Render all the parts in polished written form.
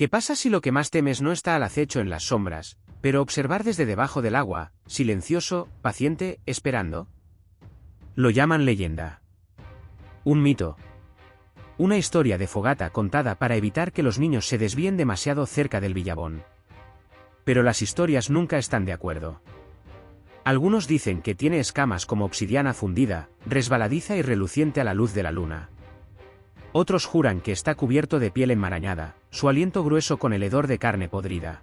¿Qué pasa si lo que más temes no está al acecho en las sombras, pero observar desde debajo del agua, silencioso, paciente, esperando? Lo llaman leyenda. Un mito. Una historia de fogata contada para evitar que los niños se desvíen demasiado cerca del Villabón. Pero las historias nunca están de acuerdo. Algunos dicen que tiene escamas como obsidiana fundida, resbaladiza y reluciente a la luz de la luna. Otros juran que está cubierto de piel enmarañada, su aliento grueso con el hedor de carne podrida.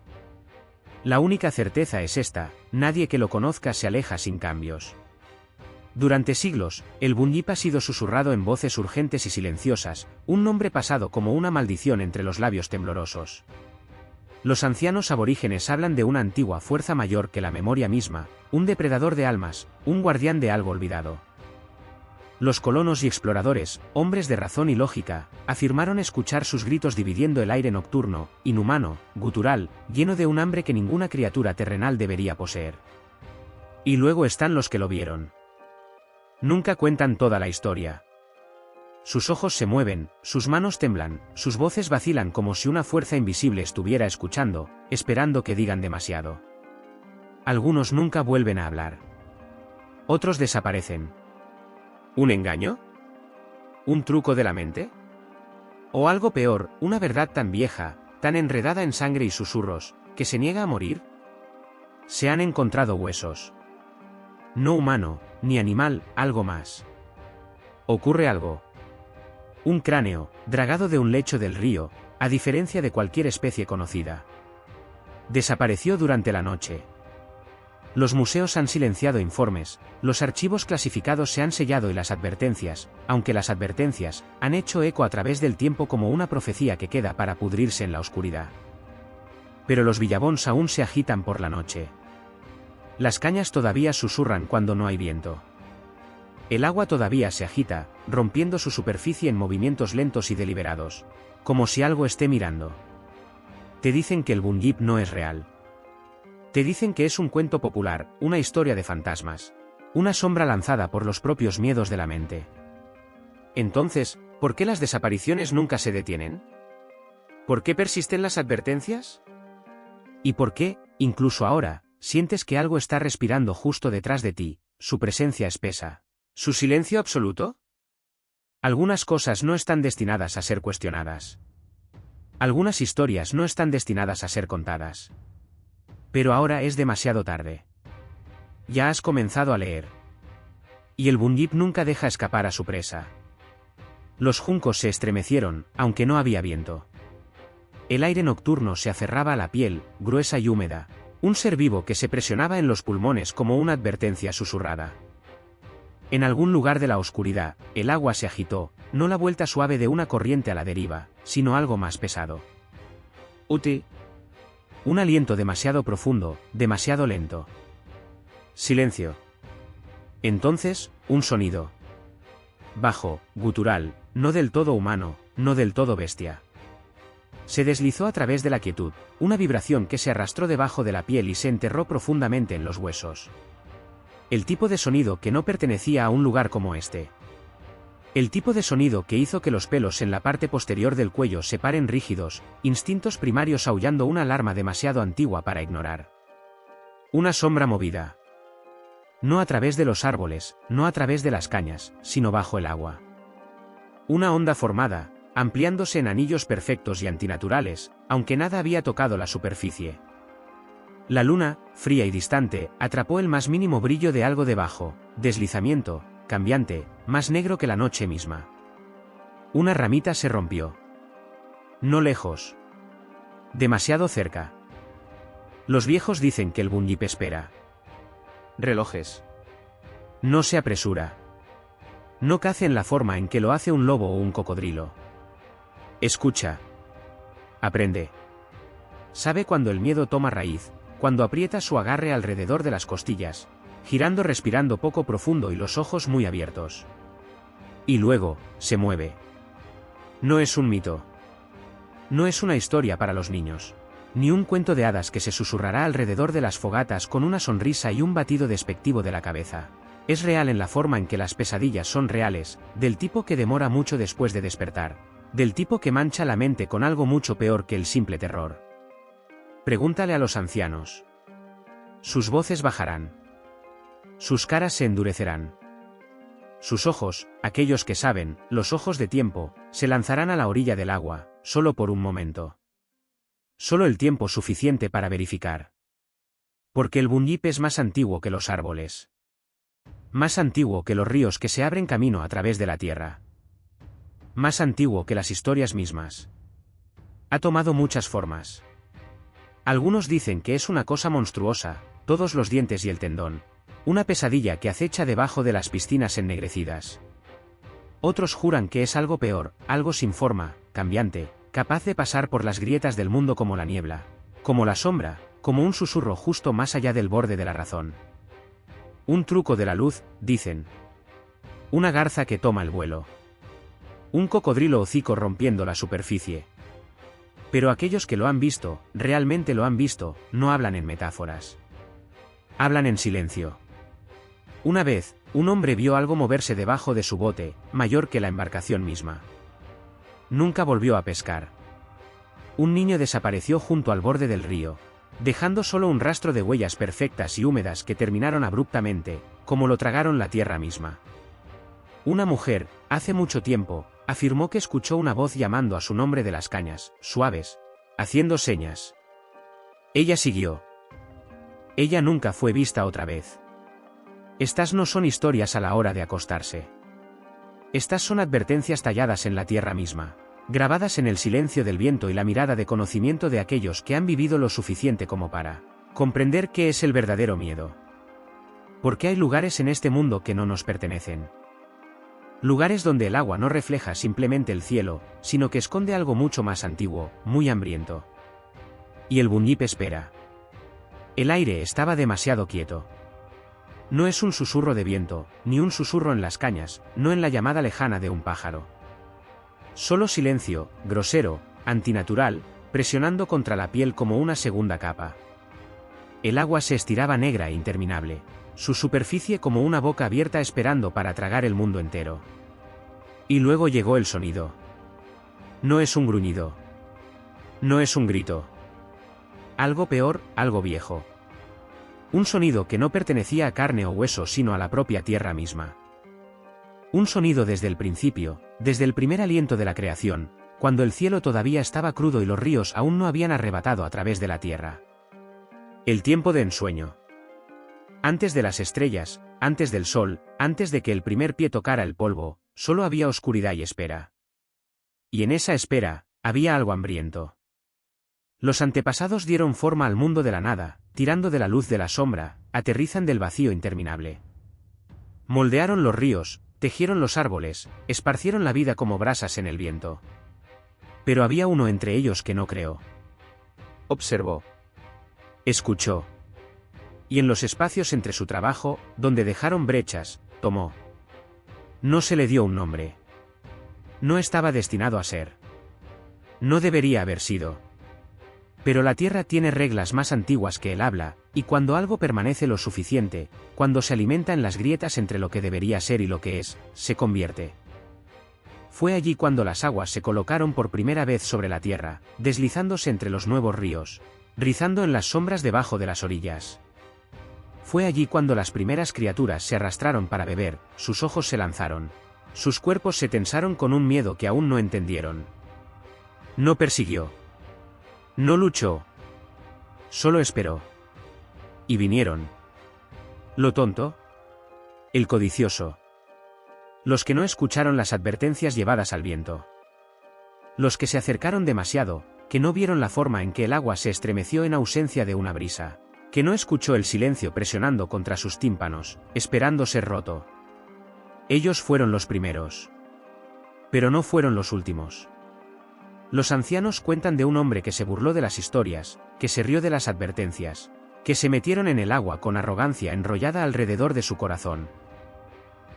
La única certeza es esta: nadie que lo conozca se aleja sin cambios. Durante siglos, el Bunyip ha sido susurrado en voces urgentes y silenciosas, un nombre pasado como una maldición entre los labios temblorosos. Los ancianos aborígenes hablan de una antigua fuerza mayor que la memoria misma, un depredador de almas, un guardián de algo olvidado. Los colonos y exploradores, hombres de razón y lógica, afirmaron escuchar sus gritos dividiendo el aire nocturno, inhumano, gutural, lleno de un hambre que ninguna criatura terrenal debería poseer. Y luego están los que lo vieron. Nunca cuentan toda la historia. Sus ojos se mueven, sus manos temblan, sus voces vacilan como si una fuerza invisible estuviera escuchando, esperando que digan demasiado. Algunos nunca vuelven a hablar. Otros desaparecen. ¿Un engaño? ¿Un truco de la mente? ¿O algo peor, una verdad tan vieja, tan enredada en sangre y susurros, que se niega a morir? Se han encontrado huesos. No humano, ni animal, algo más. Ocurre algo. Un cráneo, dragado de un lecho del río, a diferencia de cualquier especie conocida. Desapareció durante la noche. Los museos han silenciado informes, los archivos clasificados se han sellado y las advertencias, aunque las advertencias, han hecho eco a través del tiempo como una profecía que queda para pudrirse en la oscuridad. Pero los Villabons aún se agitan por la noche. Las cañas todavía susurran cuando no hay viento. El agua todavía se agita, rompiendo su superficie en movimientos lentos y deliberados, como si algo esté mirando. Te dicen que el Bunyip no es real. Te dicen que es un cuento popular, una historia de fantasmas, una sombra lanzada por los propios miedos de la mente. Entonces, ¿por qué las desapariciones nunca se detienen? ¿Por qué persisten las advertencias? ¿Y por qué, incluso ahora, sientes que algo está respirando justo detrás de ti, su presencia espesa? ¿Su silencio absoluto? Algunas cosas no están destinadas a ser cuestionadas. Algunas historias no están destinadas a ser contadas. Pero ahora es demasiado tarde. Ya has comenzado a leer. Y el Bunyip nunca deja escapar a su presa. Los juncos se estremecieron, aunque no había viento. El aire nocturno se aferraba a la piel, gruesa y húmeda, un ser vivo que se presionaba en los pulmones como una advertencia susurrada. En algún lugar de la oscuridad, el agua se agitó, no la vuelta suave de una corriente a la deriva, sino algo más pesado. Uti. Un aliento demasiado profundo, demasiado lento. Silencio. Entonces, un sonido. Bajo, gutural, no del todo humano, no del todo bestia. Se deslizó a través de la quietud, una vibración que se arrastró debajo de la piel y se enterró profundamente en los huesos. El tipo de sonido que no pertenecía a un lugar como este. El tipo de sonido que hizo que los pelos en la parte posterior del cuello se paren rígidos, instintos primarios aullando una alarma demasiado antigua para ignorar. Una sombra movida. No a través de los árboles, no a través de las cañas, sino bajo el agua. Una onda formada, ampliándose en anillos perfectos y antinaturales, aunque nada había tocado la superficie. La luna, fría y distante, atrapó el más mínimo brillo de algo debajo, deslizamiento, cambiante, más negro que la noche misma. Una ramita se rompió. No lejos. Demasiado cerca. Los viejos dicen que el Bunyip espera. Relojes. No se apresura. No cace en la forma en que lo hace un lobo o un cocodrilo. Escucha. Aprende. Sabe cuando el miedo toma raíz, cuando aprieta su agarre alrededor de las costillas, girando respirando poco profundo y los ojos muy abiertos. Y luego, se mueve. No es un mito. No es una historia para los niños. Ni un cuento de hadas que se susurrará alrededor de las fogatas con una sonrisa y un batido despectivo de la cabeza. Es real en la forma en que las pesadillas son reales, del tipo que demora mucho después de despertar. del tipo que mancha la mente con algo mucho peor que el simple terror. Pregúntale a los ancianos. Sus voces bajarán. Sus caras se endurecerán. Sus ojos, aquellos que saben, los ojos de tiempo, se lanzarán a la orilla del agua, solo por un momento. Solo el tiempo suficiente para verificar. Porque el Bunyip es más antiguo que los árboles. Más antiguo que los ríos que se abren camino a través de la tierra. Más antiguo que las historias mismas. Ha tomado muchas formas. Algunos dicen que es una cosa monstruosa, todos los dientes y el tendón. Una pesadilla que acecha debajo de las piscinas ennegrecidas. Otros juran que es algo peor, algo sin forma, cambiante, capaz de pasar por las grietas del mundo como la niebla, como la sombra, como un susurro justo más allá del borde de la razón. Un truco de la luz, dicen. Una garza que toma el vuelo. Un cocodrilo hocico rompiendo la superficie. Pero aquellos que lo han visto, realmente lo han visto, no hablan en metáforas. Hablan en silencio. Una vez, un hombre vio algo moverse debajo de su bote, mayor que la embarcación misma. Nunca volvió a pescar. Un niño desapareció junto al borde del río, dejando solo un rastro de huellas perfectas y húmedas que terminaron abruptamente, como lo tragaron la tierra misma. Una mujer, hace mucho tiempo, afirmó que escuchó una voz llamando a su nombre de las cañas, suaves, haciendo señas. Ella siguió. Ella nunca fue vista otra vez. Estas no son historias a la hora de acostarse. Estas son advertencias talladas en la tierra misma, grabadas en el silencio del viento y la mirada de conocimiento de aquellos que han vivido lo suficiente como para comprender qué es el verdadero miedo. Porque hay lugares en este mundo que no nos pertenecen. Lugares donde el agua no refleja simplemente el cielo, sino que esconde algo mucho más antiguo, muy hambriento. Y el Bunyip espera. El aire estaba demasiado quieto. No es un susurro de viento, ni un susurro en las cañas, no en la llamada lejana de un pájaro. Solo silencio, grosero, antinatural, presionando contra la piel como una segunda capa. El agua se estiraba negra e interminable, su superficie como una boca abierta esperando para tragar el mundo entero. Y luego llegó el sonido. No es un gruñido. No es un grito. Algo peor, algo viejo. Un sonido que no pertenecía a carne o hueso sino a la propia tierra misma. Un sonido desde el principio, desde el primer aliento de la creación, cuando el cielo todavía estaba crudo y los ríos aún no habían arrebatado a través de la tierra. El tiempo de ensueño. Antes de las estrellas, antes del sol, antes de que el primer pie tocara el polvo, solo había oscuridad y espera. Y en esa espera, había algo hambriento. Los antepasados dieron forma al mundo de la nada, tirando de la luz de la sombra, aterrizan del vacío interminable. Moldearon los ríos, tejieron los árboles, esparcieron la vida como brasas en el viento. Pero había uno entre ellos que no creó. Observó. Escuchó. Y en los espacios entre su trabajo, donde dejaron brechas, tomó. No se le dio un nombre. No estaba destinado a ser. No debería haber sido. Pero la tierra tiene reglas más antiguas que el habla, y cuando algo permanece lo suficiente, cuando se alimenta en las grietas entre lo que debería ser y lo que es, se convierte. Fue allí cuando las aguas se colocaron por primera vez sobre la tierra, deslizándose entre los nuevos ríos, rizando en las sombras debajo de las orillas. Fue allí cuando las primeras criaturas se arrastraron para beber, sus ojos se lanzaron. Sus cuerpos se tensaron con un miedo que aún no entendieron. No persiguió. No luchó. Solo esperó. Y vinieron. ¿Lo tonto? El codicioso. Los que no escucharon las advertencias llevadas al viento. Los que se acercaron demasiado, que no vieron la forma en que el agua se estremeció en ausencia de una brisa, que no escuchó el silencio presionando contra sus tímpanos, esperando ser roto. Ellos fueron los primeros. Pero no fueron los últimos. Los ancianos cuentan de un hombre que se burló de las historias, que se rió de las advertencias, que se metieron en el agua con arrogancia enrollada alrededor de su corazón.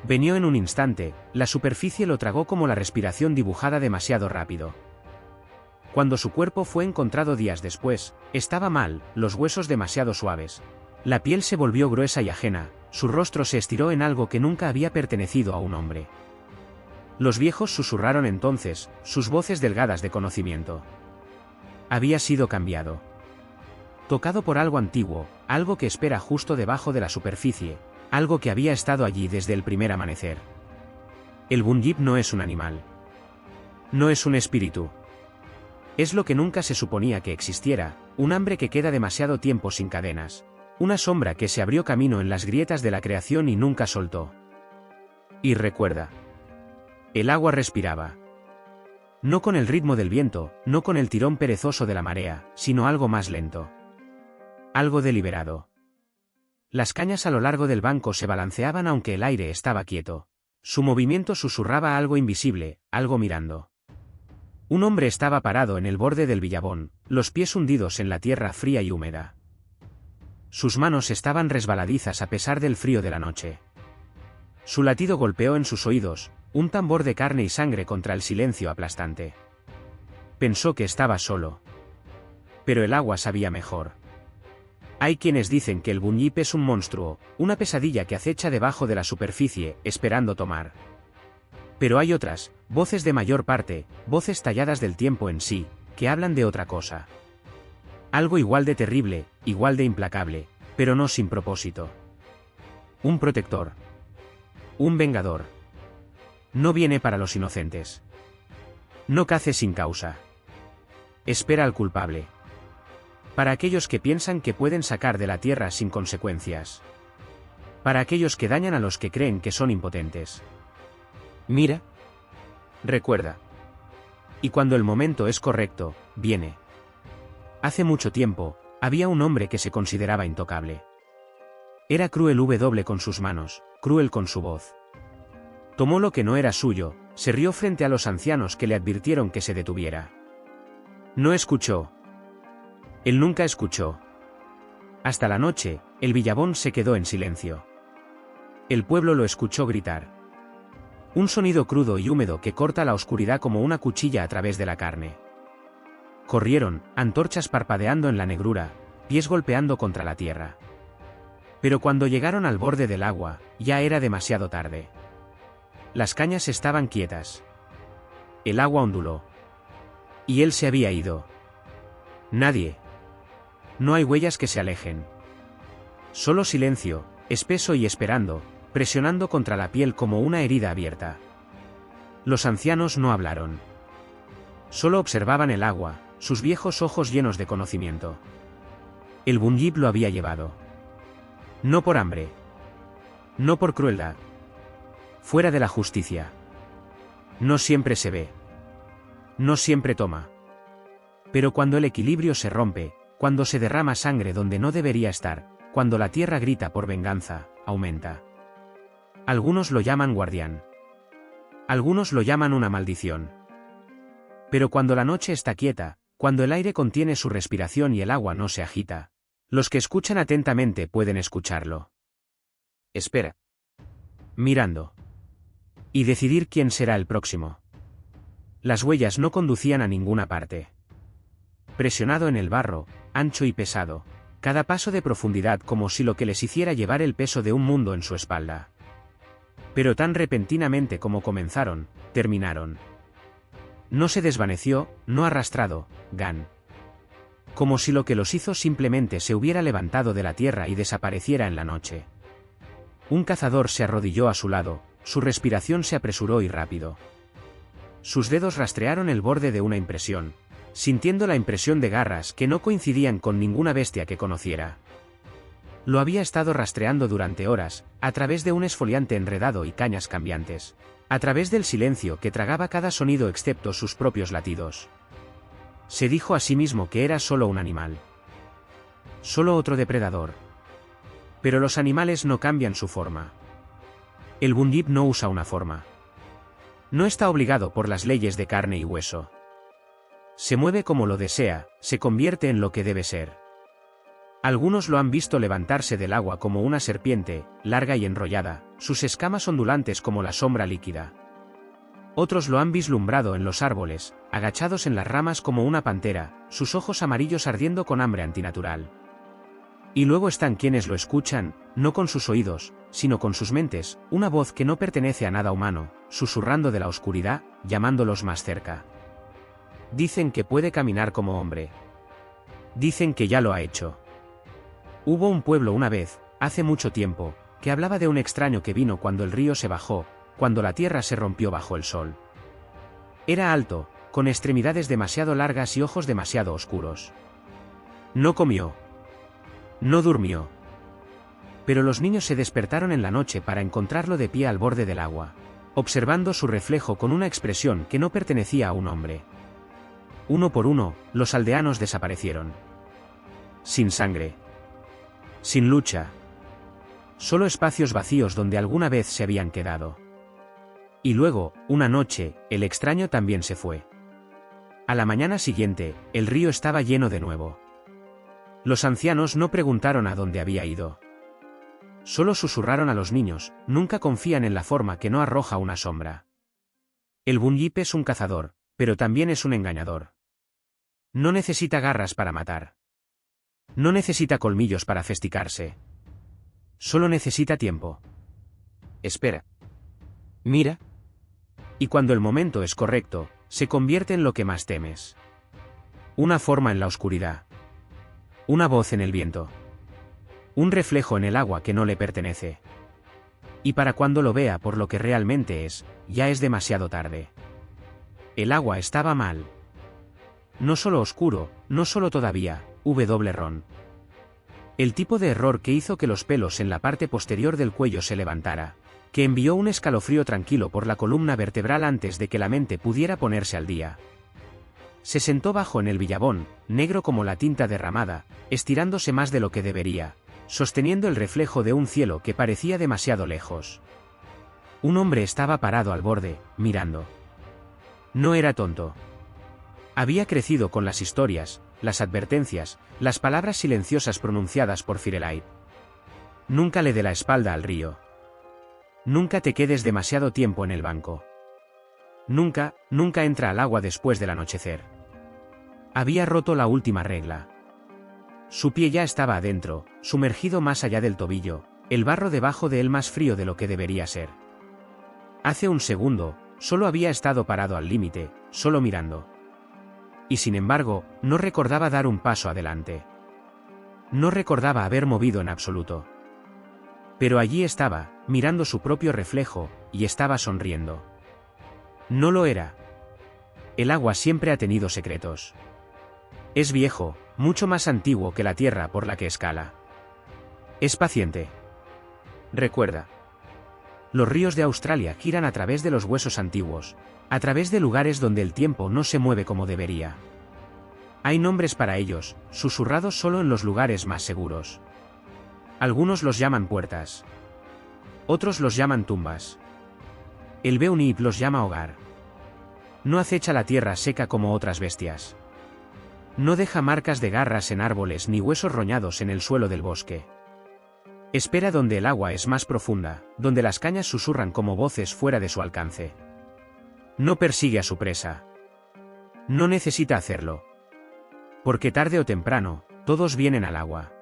Venió en un instante, la superficie lo tragó como la respiración dibujada demasiado rápido. Cuando su cuerpo fue encontrado días después, estaba mal, los huesos demasiado suaves. La piel se volvió gruesa y ajena, su rostro se estiró en algo que nunca había pertenecido a un hombre. Los viejos susurraron entonces, sus voces delgadas de conocimiento. Había sido cambiado. Tocado por algo antiguo, algo que espera justo debajo de la superficie, algo que había estado allí desde el primer amanecer. El Bunyip no es un animal. No es un espíritu. Es lo que nunca se suponía que existiera, un hambre que queda demasiado tiempo sin cadenas. Una sombra que se abrió camino en las grietas de la creación y nunca soltó. Y recuerda. El agua respiraba. No con el ritmo del viento, no con el tirón perezoso de la marea, sino algo más lento. Algo deliberado. Las cañas a lo largo del banco se balanceaban aunque el aire estaba quieto. Su movimiento susurraba algo invisible, algo mirando. Un hombre estaba parado en el borde del Billabón, los pies hundidos en la tierra fría y húmeda. Sus manos estaban resbaladizas a pesar del frío de la noche. Su latido golpeó en sus oídos, un tambor de carne y sangre contra el silencio aplastante. Pensó que estaba solo. Pero el agua sabía mejor. Hay quienes dicen que el Bunyip es un monstruo, una pesadilla que acecha debajo de la superficie, esperando tomar. Pero hay otras, voces de mayor parte, voces talladas del tiempo en sí, que hablan de otra cosa. Algo igual de terrible, igual de implacable, pero no sin propósito. Un protector. Un vengador. No viene para los inocentes. No cace sin causa. Espera al culpable. Para aquellos que piensan que pueden sacar de la tierra sin consecuencias. Para aquellos que dañan a los que creen que son impotentes. Mira. Recuerda. Y cuando el momento es correcto, viene. Hace mucho tiempo, había un hombre que se consideraba intocable. Era cruel con sus manos, cruel con su voz. Tomó lo que no era suyo, se rió frente a los ancianos que le advirtieron que se detuviera. No escuchó. Él nunca escuchó. Hasta la noche, el Billabón se quedó en silencio. El pueblo lo escuchó gritar. Un sonido crudo y húmedo que corta la oscuridad como una cuchilla a través de la carne. Corrieron, antorchas parpadeando en la negrura, pies golpeando contra la tierra. Pero cuando llegaron al borde del agua, ya era demasiado tarde. Las cañas estaban quietas. El agua onduló. Y él se había ido. Nadie. No hay huellas que se alejen. Solo silencio, espeso y esperando, presionando contra la piel como una herida abierta. Los ancianos no hablaron. Solo observaban el agua, sus viejos ojos llenos de conocimiento. El Bunyip lo había llevado. No por hambre. No por crueldad. Fuera de la justicia. No siempre se ve. No siempre toma. Pero cuando el equilibrio se rompe, cuando se derrama sangre donde no debería estar, cuando la tierra grita por venganza, aumenta. Algunos lo llaman guardián. Algunos lo llaman una maldición. Pero cuando la noche está quieta, cuando el aire contiene su respiración y el agua no se agita, los que escuchan atentamente pueden escucharlo. Espera. Mirando. Y decidir quién será el próximo. Las huellas no conducían a ninguna parte. Presionado en el barro, ancho y pesado, cada paso de profundidad como si lo que les hiciera llevar el peso de un mundo en su espalda. Pero tan repentinamente como comenzaron, terminaron. No se desvaneció, no arrastrado, Gan. Como si lo que los hizo simplemente se hubiera levantado de la tierra y desapareciera en la noche. Un cazador se arrodilló a su lado, su respiración se apresuró y rápido. Sus dedos rastrearon el borde de una impresión, sintiendo la impresión de garras que no coincidían con ninguna bestia que conociera. Lo había estado rastreando durante horas, a través de un esfoliante enredado y cañas cambiantes, a través del silencio que tragaba cada sonido excepto sus propios latidos. Se dijo a sí mismo que era solo un animal. Solo otro depredador. Pero los animales no cambian su forma. El Bunyip no usa una forma. No está obligado por las leyes de carne y hueso. Se mueve como lo desea, se convierte en lo que debe ser. Algunos lo han visto levantarse del agua como una serpiente, larga y enrollada, sus escamas ondulantes como la sombra líquida. Otros lo han vislumbrado en los árboles, agachados en las ramas como una pantera, sus ojos amarillos ardiendo con hambre antinatural. Y luego están quienes lo escuchan, no con sus oídos, sino con sus mentes, una voz que no pertenece a nada humano, susurrando de la oscuridad, llamándolos más cerca. Dicen que puede caminar como hombre. Dicen que ya lo ha hecho. Hubo un pueblo una vez, hace mucho tiempo, que hablaba de un extraño que vino cuando el río se bajó, cuando la tierra se rompió bajo el sol. Era alto, con extremidades demasiado largas y ojos demasiado oscuros. No comió. No durmió. Pero los niños se despertaron en la noche para encontrarlo de pie al borde del agua, observando su reflejo con una expresión que no pertenecía a un hombre. Uno por uno, los aldeanos desaparecieron. Sin sangre. Sin lucha. Solo espacios vacíos donde alguna vez se habían quedado. Y luego, una noche, el extraño también se fue. A la mañana siguiente, el río estaba lleno de nuevo. Los ancianos no preguntaron a dónde había ido. Solo susurraron a los niños, nunca confían en la forma que no arroja una sombra. El Bunyip es un cazador, pero también es un engañador. No necesita garras para matar. No necesita colmillos para festicarse. Solo necesita tiempo. Espera. Mira. Y cuando el momento es correcto, se convierte en lo que más temes. Una forma en la oscuridad. Una voz en el viento. Un reflejo en el agua que no le pertenece. Y para cuando lo vea por lo que realmente es, ya es demasiado tarde. El agua estaba mal. No solo oscuro, no solo todavía, Ron. El tipo de error que hizo que los pelos en la parte posterior del cuello se levantara, que envió un escalofrío tranquilo por la columna vertebral antes de que la mente pudiera ponerse al día. Se sentó bajo en el billabón, negro como la tinta derramada, estirándose más de lo que debería, sosteniendo el reflejo de un cielo que parecía demasiado lejos. Un hombre estaba parado al borde, mirando. No era tonto. Había crecido con las historias, las advertencias, las palabras silenciosas pronunciadas por Firelite. Nunca le dé la espalda al río. Nunca te quedes demasiado tiempo en el banco. Nunca entra al agua después del anochecer. Había roto la última regla. Su pie ya estaba adentro, sumergido más allá del tobillo, el barro debajo de él más frío de lo que debería ser. Hace un segundo, solo había estado parado al límite, solo mirando. Y sin embargo, no recordaba dar un paso adelante. No recordaba haber movido en absoluto. Pero allí estaba, mirando su propio reflejo, y estaba sonriendo. No lo era. El agua siempre ha tenido secretos. Es viejo, mucho más antiguo que la tierra por la que escala. Es paciente. Recuerda. Los ríos de Australia giran a través de los huesos antiguos, a través de lugares donde el tiempo no se mueve como debería. Hay nombres para ellos, susurrados solo en los lugares más seguros. Algunos los llaman puertas. Otros los llaman tumbas. El Bunyip los llama hogar. No acecha la tierra seca como otras bestias. No deja marcas de garras en árboles ni huesos roñados en el suelo del bosque. Espera donde el agua es más profunda, donde las cañas susurran como voces fuera de su alcance. No persigue a su presa. No necesita hacerlo. Porque tarde o temprano, todos vienen al agua.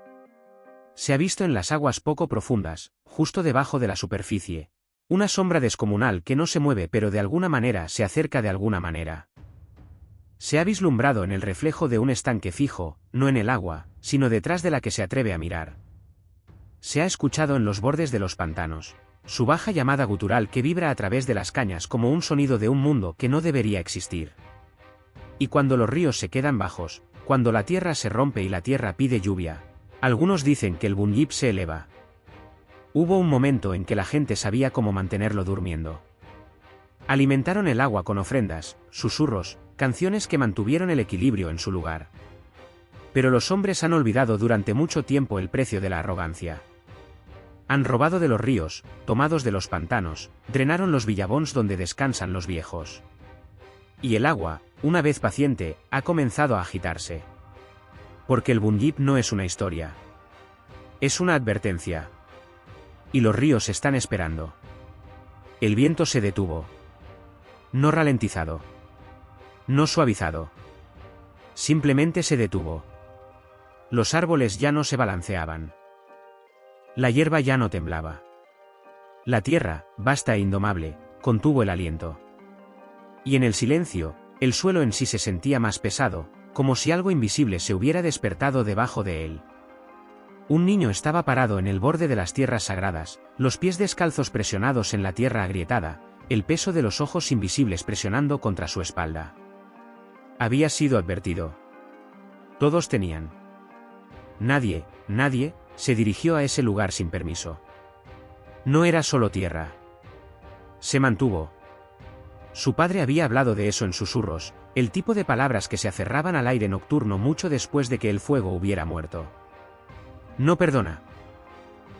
Se ha visto en las aguas poco profundas, justo debajo de la superficie, una sombra descomunal que no se mueve pero de alguna manera se acerca de alguna manera. Se ha vislumbrado en el reflejo de un estanque fijo, no en el agua, sino detrás de la que se atreve a mirar. Se ha escuchado en los bordes de los pantanos, su baja llamada gutural que vibra a través de las cañas como un sonido de un mundo que no debería existir. Y cuando los ríos se quedan bajos, cuando la tierra se rompe y la tierra pide lluvia, algunos dicen que el Bunyip se eleva. Hubo un momento en que la gente sabía cómo mantenerlo durmiendo. Alimentaron el agua con ofrendas, susurros, canciones que mantuvieron el equilibrio en su lugar. Pero los hombres han olvidado durante mucho tiempo el precio de la arrogancia. Han robado de los ríos, tomados de los pantanos, drenaron los billabons donde descansan los viejos. Y el agua, una vez paciente, ha comenzado a agitarse. Porque el Bunyip no es una historia. Es una advertencia. Y los ríos están esperando. El viento se detuvo. No ralentizado. No suavizado. Simplemente se detuvo. Los árboles ya no se balanceaban. La hierba ya no temblaba. La tierra, vasta e indomable, contuvo el aliento. Y en el silencio, el suelo en sí se sentía más pesado, como si algo invisible se hubiera despertado debajo de él. Un niño estaba parado en el borde de las tierras sagradas, los pies descalzos presionados en la tierra agrietada, el peso de los ojos invisibles presionando contra su espalda. Había sido advertido. Todos tenían. Nadie se dirigió a ese lugar sin permiso. No era solo tierra. Se mantuvo. Su padre había hablado de eso en susurros, el tipo de palabras que se aferraban al aire nocturno mucho después de que el fuego hubiera muerto. No perdona.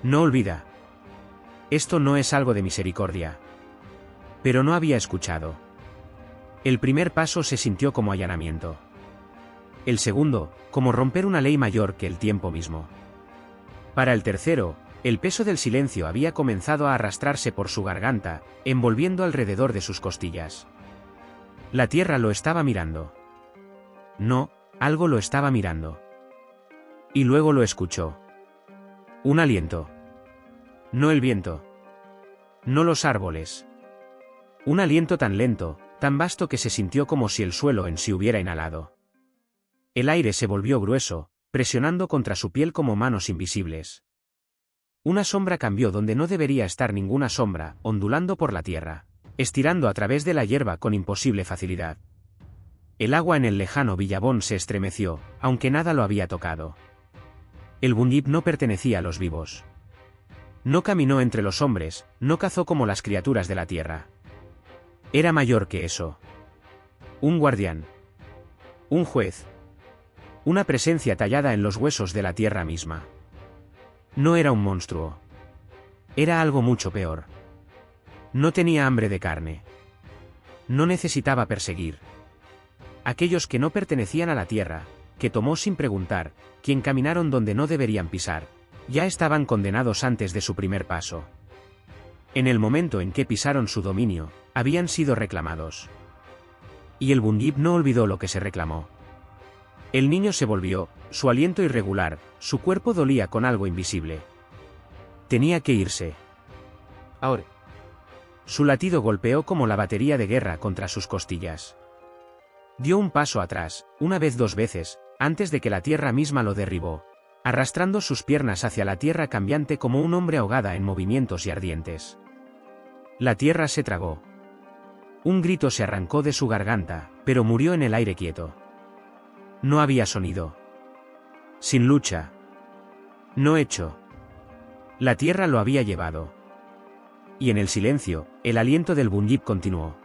No olvida. Esto no es algo de misericordia. Pero no había escuchado. El primer paso se sintió como allanamiento. El segundo, como romper una ley mayor que el tiempo mismo. Para el tercero, el peso del silencio había comenzado a arrastrarse por su garganta, envolviendo alrededor de sus costillas. La tierra lo estaba mirando. No, algo lo estaba mirando. Y luego lo escuchó. Un aliento. No el viento. No los árboles. Un aliento tan lento, tan vasto que se sintió como si el suelo en sí hubiera inhalado. El aire se volvió grueso, presionando contra su piel como manos invisibles. Una sombra cambió donde no debería estar ninguna sombra, ondulando por la tierra, estirando a través de la hierba con imposible facilidad. El agua en el lejano Villabón se estremeció, aunque nada lo había tocado. El Bunyip no pertenecía a los vivos. No caminó entre los hombres, no cazó como las criaturas de la tierra. Era mayor que eso. Un guardián. Un juez. Una presencia tallada en los huesos de la tierra misma. No era un monstruo. Era algo mucho peor. No tenía hambre de carne. No necesitaba perseguir. Aquellos que no pertenecían a la tierra, que tomó sin preguntar, quien caminaron donde no deberían pisar, ya estaban condenados antes de su primer paso. En el momento en que pisaron su dominio, habían sido reclamados. Y el Bunyip no olvidó lo que se reclamó. El niño se volvió, su aliento irregular, su cuerpo dolía con algo invisible. Tenía que irse. Ahora. Su latido golpeó como la batería de guerra contra sus costillas. Dio un paso atrás, una vez, 2 veces, antes de que la tierra misma lo derribó, arrastrando sus piernas hacia la tierra cambiante como un hombre ahogada en movimientos y ardientes. La tierra se tragó. Un grito se arrancó de su garganta, pero murió en el aire quieto. No había sonido. Sin lucha. No hecho. La tierra lo había llevado. Y en el silencio, el aliento del Bunyip continuó.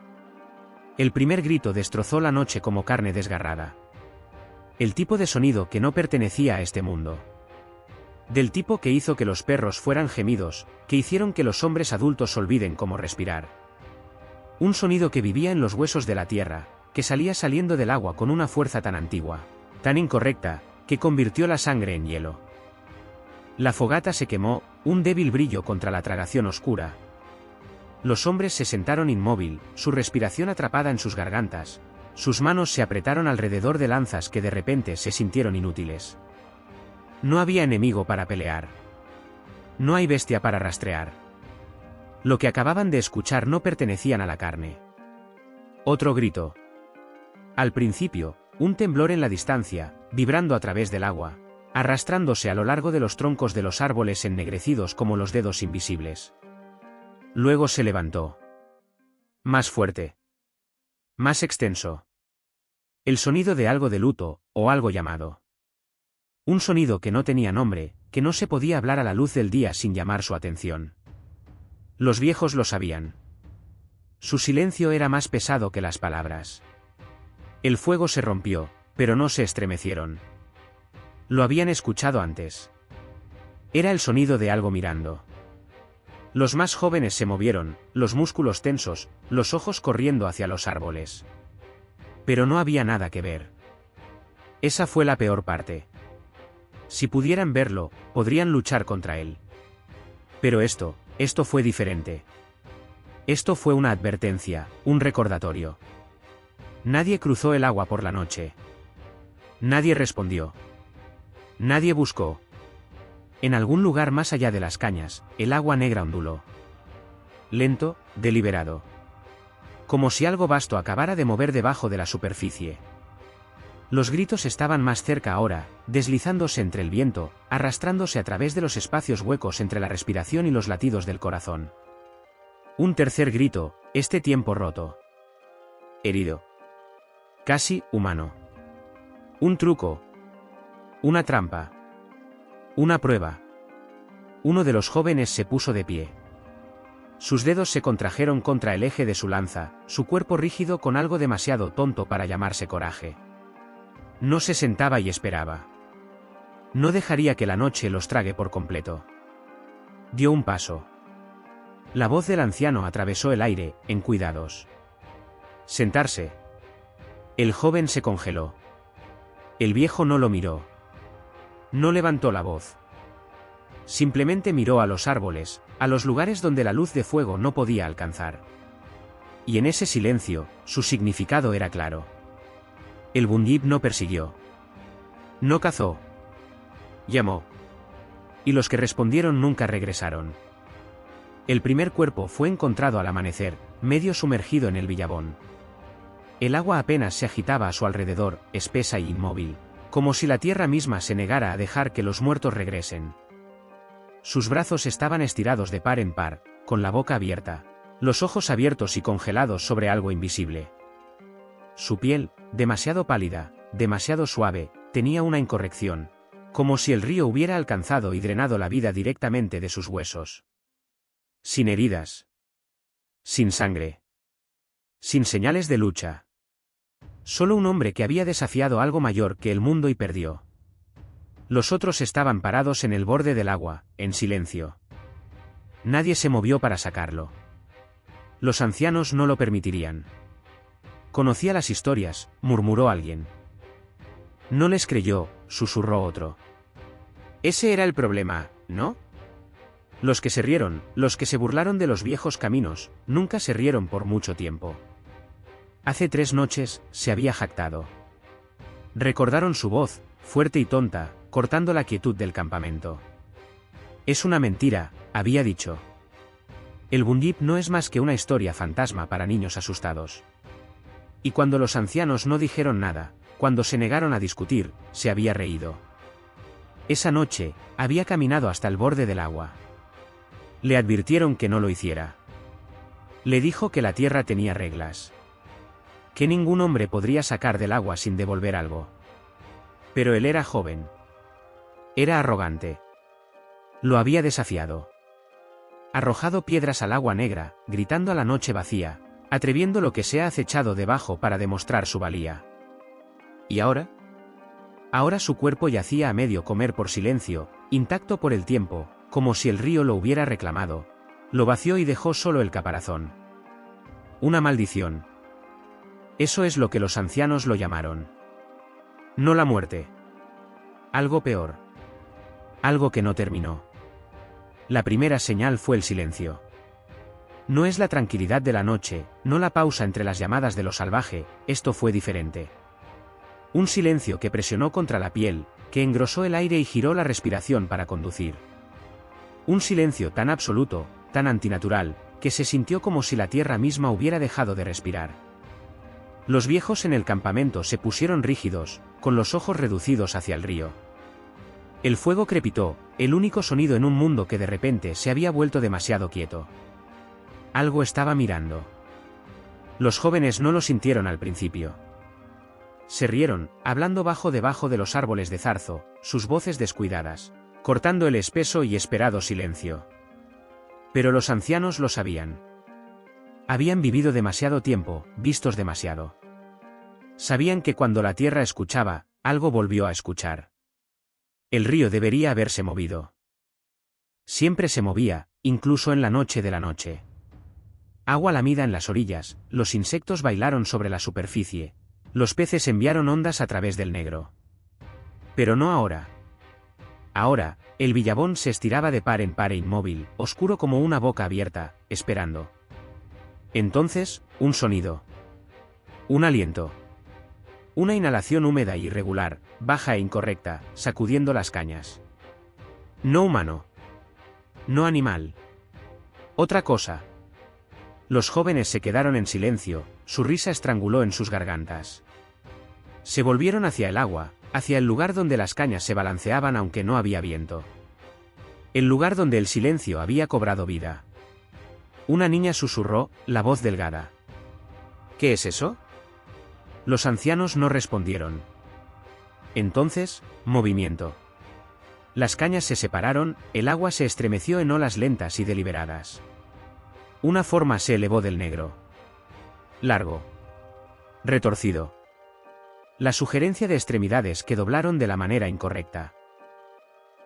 El primer grito destrozó la noche como carne desgarrada. El tipo de sonido que no pertenecía a este mundo. Del tipo que hizo que los perros fueran gemidos, que hicieron que los hombres adultos olviden cómo respirar. Un sonido que vivía en los huesos de la tierra, que salía saliendo del agua con una fuerza tan antigua, tan incorrecta, que convirtió la sangre en hielo. La fogata se quemó, un débil brillo contra la tragación oscura. Los hombres se sentaron inmóvil, su respiración atrapada en sus gargantas, sus manos se apretaron alrededor de lanzas que de repente se sintieron inútiles. No había enemigo para pelear. No hay bestia para rastrear. Lo que acababan de escuchar no pertenecían a la carne. Otro grito. Al principio, un temblor en la distancia, vibrando a través del agua, arrastrándose a lo largo de los troncos de los árboles ennegrecidos como los dedos invisibles. Luego se levantó. Más fuerte. Más extenso. El sonido de algo de luto, o algo llamado. Un sonido que no tenía nombre, que no se podía hablar a la luz del día sin llamar su atención. Los viejos lo sabían. Su silencio era más pesado que las palabras. El fuego se rompió, pero no se estremecieron. Lo habían escuchado antes. Era el sonido de algo mirando. Los más jóvenes se movieron, los músculos tensos, los ojos corriendo hacia los árboles. Pero no había nada que ver. Esa fue la peor parte. Si pudieran verlo, podrían luchar contra él. Pero esto fue diferente. Esto fue una advertencia, un recordatorio. Nadie cruzó el agua por la noche. Nadie respondió. Nadie buscó. En algún lugar más allá de las cañas, el agua negra onduló. Lento, deliberado. Como si algo vasto acabara de mover debajo de la superficie. Los gritos estaban más cerca ahora, deslizándose entre el viento, arrastrándose a través de los espacios huecos entre la respiración y los latidos del corazón. Un tercer grito, este tiempo roto. Herido. Casi humano. Un truco. Una trampa. Una prueba. Uno de los jóvenes se puso de pie. Sus dedos se contrajeron contra el eje de su lanza, su cuerpo rígido con algo demasiado tonto para llamarse coraje. No se sentaba y esperaba. No dejaría que la noche los trague por completo. Dio un paso. La voz del anciano atravesó el aire, en cuidados. Sentarse. El joven se congeló. El viejo no lo miró. No levantó la voz. Simplemente miró a los árboles, a los lugares donde la luz de fuego no podía alcanzar. Y en ese silencio, su significado era claro. El Bunyip no persiguió. No cazó. Llamó. Y los que respondieron nunca regresaron. El primer cuerpo fue encontrado al amanecer, medio sumergido en el Billabón. El agua apenas se agitaba a su alrededor, espesa e inmóvil, como si la tierra misma se negara a dejar que los muertos regresen. Sus brazos estaban estirados de par en par, con la boca abierta, los ojos abiertos y congelados sobre algo invisible. Su piel, demasiado pálida, demasiado suave, tenía una incorrección, como si el río hubiera alcanzado y drenado la vida directamente de sus huesos. Sin heridas. Sin sangre. Sin señales de lucha. Solo un hombre que había desafiado algo mayor que el mundo y perdió. Los otros estaban parados en el borde del agua, en silencio. Nadie se movió para sacarlo. Los ancianos no lo permitirían. Conocía las historias, murmuró alguien. No les creyó, susurró otro. Ese era el problema, ¿no? Los que se rieron, los que se burlaron de los viejos caminos, nunca se rieron por mucho tiempo. Hace 3 noches, se había jactado. Recordaron su voz, fuerte y tonta, cortando la quietud del campamento. Es una mentira, había dicho. El Bunyip no es más que una historia fantasma para niños asustados. Y cuando los ancianos no dijeron nada, cuando se negaron a discutir, se había reído. Esa noche, había caminado hasta el borde del agua. Le advirtieron que no lo hiciera. Le dijo que la tierra tenía reglas. Que ningún hombre podría sacar del agua sin devolver algo. Pero él era joven. Era arrogante. Lo había desafiado. Arrojado piedras al agua negra, gritando a la noche vacía, atreviendo lo que se ha acechado debajo para demostrar su valía. ¿Y ahora? Ahora su cuerpo yacía a medio comer por silencio, intacto por el tiempo, como si el río lo hubiera reclamado. Lo vació y dejó solo el caparazón. Una maldición. Eso es lo que los ancianos lo llamaron. No la muerte. Algo peor. Algo que no terminó. La primera señal fue el silencio. No es la tranquilidad de la noche, no la pausa entre las llamadas de lo salvaje, esto fue diferente. Un silencio que presionó contra la piel, que engrosó el aire y giró la respiración para conducir. Un silencio tan absoluto, tan antinatural, que se sintió como si la tierra misma hubiera dejado de respirar. Los viejos en el campamento se pusieron rígidos, con los ojos reducidos hacia el río. El fuego crepitó, el único sonido en un mundo que de repente se había vuelto demasiado quieto. Algo estaba mirando. Los jóvenes no lo sintieron al principio. Se rieron, hablando debajo de los árboles de zarzo, sus voces descuidadas, cortando el espeso y esperado silencio. Pero los ancianos lo sabían. Habían vivido demasiado tiempo, vistos demasiado. Sabían que cuando la tierra escuchaba, algo volvió a escuchar. El río debería haberse movido. Siempre se movía, incluso en la noche de la noche. Agua lamida en las orillas, los insectos bailaron sobre la superficie, los peces enviaron ondas a través del negro. Pero no ahora. Ahora, el Billabón se estiraba de par en par e inmóvil, oscuro como una boca abierta, esperando. Entonces, un sonido. Un aliento. Una inhalación húmeda e irregular, baja e incorrecta, sacudiendo las cañas. No humano. No animal. Otra cosa. Los jóvenes se quedaron en silencio, su risa estranguló en sus gargantas. Se volvieron hacia el agua, hacia el lugar donde las cañas se balanceaban aunque no había viento. El lugar donde el silencio había cobrado vida. Una niña susurró, la voz delgada. ¿Qué es eso? Los ancianos no respondieron. Entonces, movimiento. Las cañas se separaron, el agua se estremeció en olas lentas y deliberadas. Una forma se elevó del negro. Largo. Retorcido. La sugerencia de extremidades que doblaron de la manera incorrecta.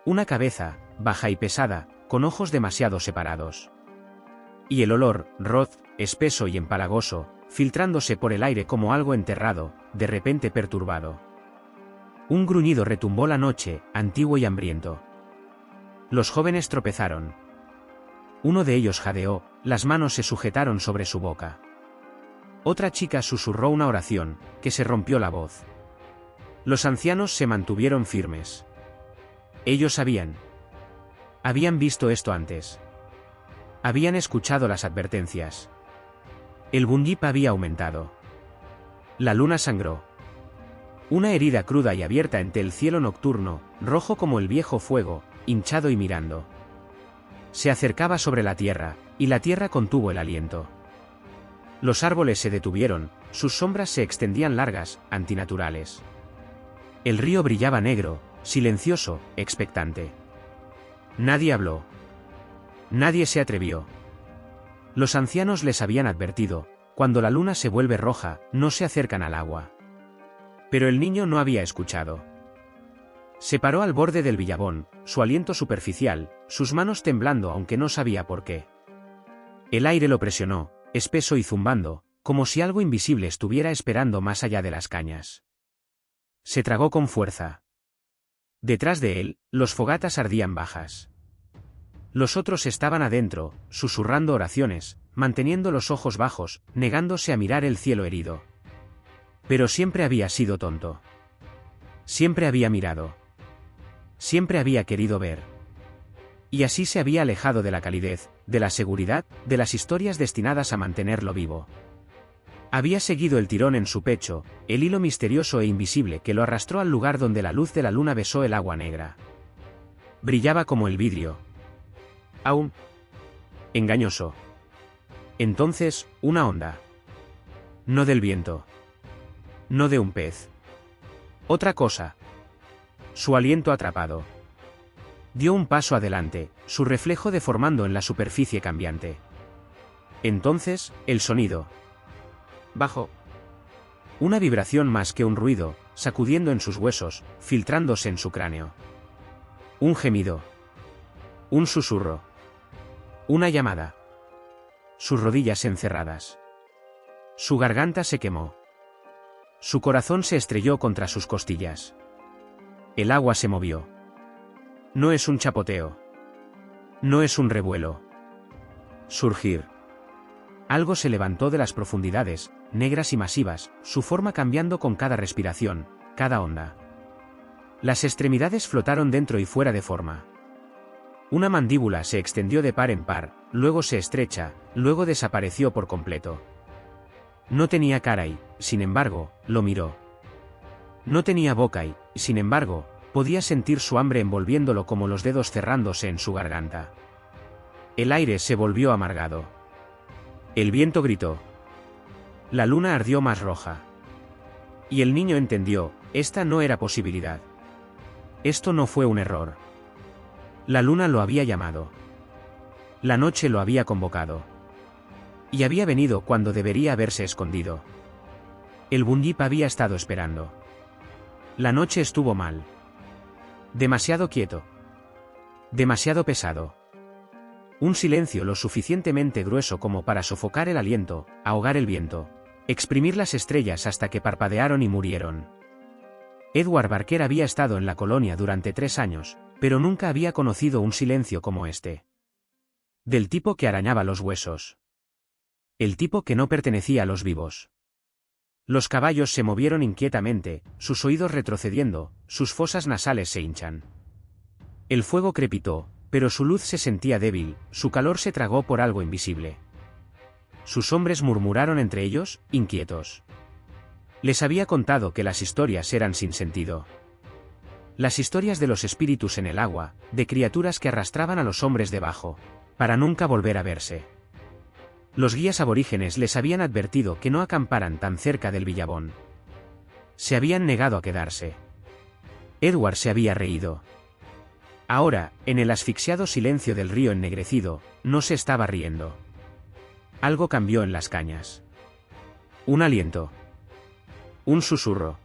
Una cabeza, baja y pesada, con ojos demasiado separados. Y el olor, roz, espeso y empalagoso, filtrándose por el aire como algo enterrado, de repente perturbado. Un gruñido retumbó la noche, antiguo y hambriento. Los jóvenes tropezaron. Uno de ellos jadeó, las manos se sujetaron sobre su boca. Otra chica susurró una oración, que se rompió la voz. Los ancianos se mantuvieron firmes. Ellos sabían. Habían visto esto antes. Habían escuchado las advertencias. El bunyip había aumentado. La luna sangró. Una herida cruda y abierta ante el cielo nocturno, rojo como el viejo fuego, hinchado y mirando. Se acercaba sobre la tierra, y la tierra contuvo el aliento. Los árboles se detuvieron, sus sombras se extendían largas, antinaturales. El río brillaba negro, silencioso, expectante. Nadie habló. Nadie se atrevió. Los ancianos les habían advertido, cuando la luna se vuelve roja, no se acercan al agua. Pero el niño no había escuchado. Se paró al borde del billabón, su aliento superficial, sus manos temblando aunque no sabía por qué. El aire lo presionó, espeso y zumbando, como si algo invisible estuviera esperando más allá de las cañas. Se tragó con fuerza. Detrás de él, los fogatas ardían bajas. Los otros estaban adentro, susurrando oraciones, manteniendo los ojos bajos, negándose a mirar el cielo herido. Pero siempre había sido tonto. Siempre había mirado. Siempre había querido ver. Y así se había alejado de la calidez, de la seguridad, de las historias destinadas a mantenerlo vivo. Había seguido el tirón en su pecho, el hilo misterioso e invisible que lo arrastró al lugar donde la luz de la luna besó el agua negra. Brillaba como el vidrio. Aún. Engañoso. Entonces, una onda. No del viento. No de un pez. Otra cosa. Su aliento atrapado. Dio un paso adelante, su reflejo deformando en la superficie cambiante. Entonces, el sonido. Bajo. Una vibración más que un ruido, sacudiendo en sus huesos, filtrándose en su cráneo. Un gemido. Un susurro. Una llamada. Sus rodillas encerradas. Su garganta se quemó. Su corazón se estrelló contra sus costillas. El agua se movió. No es un chapoteo. No es un revuelo. Surgir. Algo se levantó de las profundidades, negras y masivas, su forma cambiando con cada respiración, cada onda. Las extremidades flotaron dentro y fuera de forma. Una mandíbula se extendió de par en par, luego se estrecha, luego desapareció por completo. No tenía cara y, sin embargo, lo miró. No tenía boca y, sin embargo, podía sentir su hambre envolviéndolo como los dedos cerrándose en su garganta. El aire se volvió amargado. El viento gritó. La luna ardió más roja. Y el niño entendió, esta no era posibilidad. Esto no fue un error. La luna lo había llamado. La noche lo había convocado. Y había venido cuando debería haberse escondido. El bunyip había estado esperando. La noche estuvo mal. Demasiado quieto. Demasiado pesado. Un silencio lo suficientemente grueso como para sofocar el aliento, ahogar el viento, exprimir las estrellas hasta que parpadearon y murieron. Edward Barker había estado en la colonia durante 3 años, pero nunca había conocido un silencio como este. Del tipo que arañaba los huesos. El tipo que no pertenecía a los vivos. Los caballos se movieron inquietamente, sus oídos retrocediendo, sus fosas nasales se hinchan. El fuego crepitó, pero su luz se sentía débil, su calor se tragó por algo invisible. Sus hombres murmuraron entre ellos, inquietos. Les había contado que las historias eran sin sentido. Las historias de los espíritus en el agua, de criaturas que arrastraban a los hombres debajo, para nunca volver a verse. Los guías aborígenes les habían advertido que no acamparan tan cerca del Billabón. Se habían negado a quedarse. Edward se había reído. Ahora, en el asfixiado silencio del río ennegrecido, no se estaba riendo. Algo cambió en las cañas. Un aliento. Un susurro.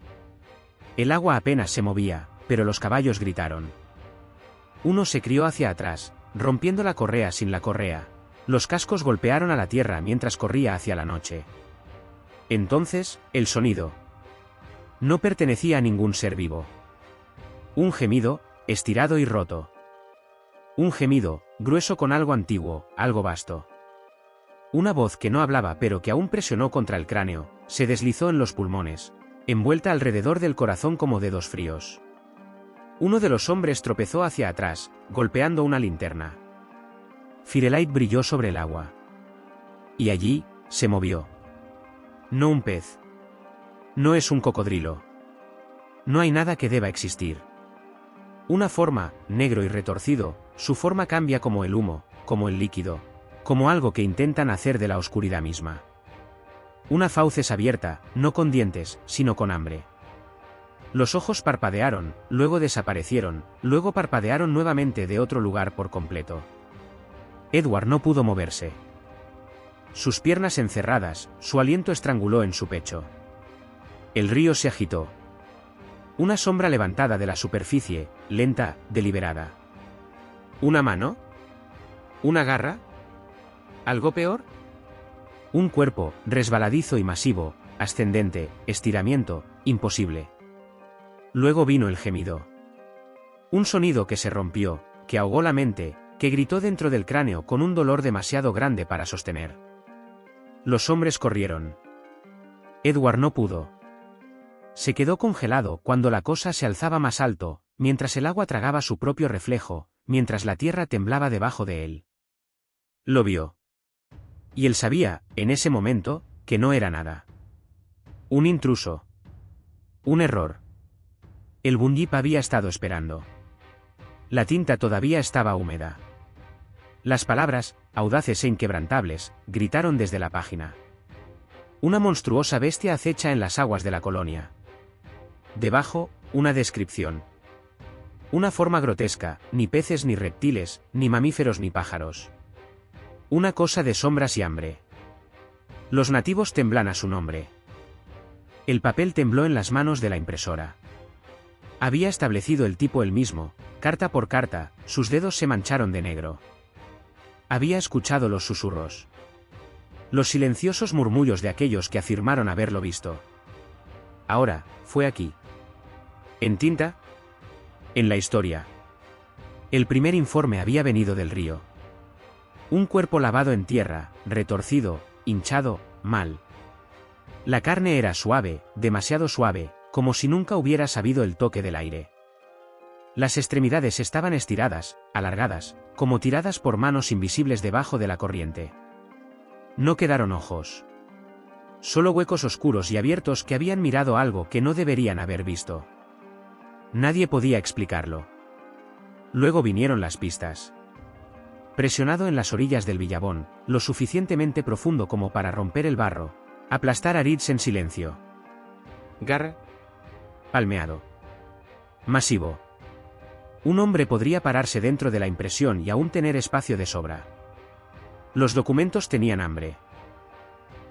El agua apenas se movía, pero los caballos gritaron. Uno se crió hacia atrás, rompiendo la correa sin la correa. Los cascos golpearon a la tierra mientras corría hacia la noche. Entonces, el sonido. No pertenecía a ningún ser vivo. Un gemido, estirado y roto. Un gemido, grueso con algo antiguo, algo vasto. Una voz que no hablaba pero que aún presionó contra el cráneo, se deslizó en los pulmones, envuelta alrededor del corazón como dedos fríos. Uno de los hombres tropezó hacia atrás, golpeando una linterna. Firelight brilló sobre el agua. Y allí, se movió. No un pez. No es un cocodrilo. No hay nada que deba existir. Una forma, negro y retorcido, su forma cambia como el humo, como el líquido, como algo que intentan hacer de la oscuridad misma. Una fauces abierta, no con dientes, sino con hambre. Los ojos parpadearon, luego desaparecieron, luego parpadearon nuevamente de otro lugar por completo. Edward no pudo moverse. Sus piernas encerradas, su aliento estranguló en su pecho. El río se agitó. Una sombra levantada de la superficie, lenta, deliberada. ¿Una mano? ¿Una garra? ¿Algo peor? Un cuerpo, resbaladizo y masivo, ascendente, estiramiento, imposible. Luego vino el gemido. Un sonido que se rompió, que ahogó la mente, que gritó dentro del cráneo con un dolor demasiado grande para sostener. Los hombres corrieron. Edward no pudo. Se quedó congelado cuando la cosa se alzaba más alto, mientras el agua tragaba su propio reflejo, mientras la tierra temblaba debajo de él. Lo vio. Y él sabía, en ese momento, que no era nada. Un intruso. Un error. El Bunyip había estado esperando. La tinta todavía estaba húmeda. Las palabras, audaces e inquebrantables, gritaron desde la página. Una monstruosa bestia acecha en las aguas de la colonia. Debajo, una descripción. Una forma grotesca, ni peces ni reptiles, ni mamíferos ni pájaros. Una cosa de sombras y hambre. Los nativos temblan a su nombre. El papel tembló en las manos de la impresora. Había establecido el tipo él mismo, carta por carta, sus dedos se mancharon de negro. Había escuchado los susurros. Los silenciosos murmullos de aquellos que afirmaron haberlo visto. Ahora, fue aquí. ¿En tinta? En la historia. El primer informe había venido del río. Un cuerpo lavado en tierra, retorcido, hinchado, mal. La carne era suave, demasiado suave, como si nunca hubiera sabido el toque del aire. Las extremidades estaban estiradas, alargadas, como tiradas por manos invisibles debajo de la corriente. No quedaron ojos. Solo huecos oscuros y abiertos que habían mirado algo que no deberían haber visto. Nadie podía explicarlo. Luego vinieron las pistas. Presionado en las orillas del Billabón, lo suficientemente profundo como para romper el barro, aplastar a Ritz en silencio. Garra. Palmeado. Masivo. Un hombre podría pararse dentro de la impresión y aún tener espacio de sobra. Los documentos tenían hambre.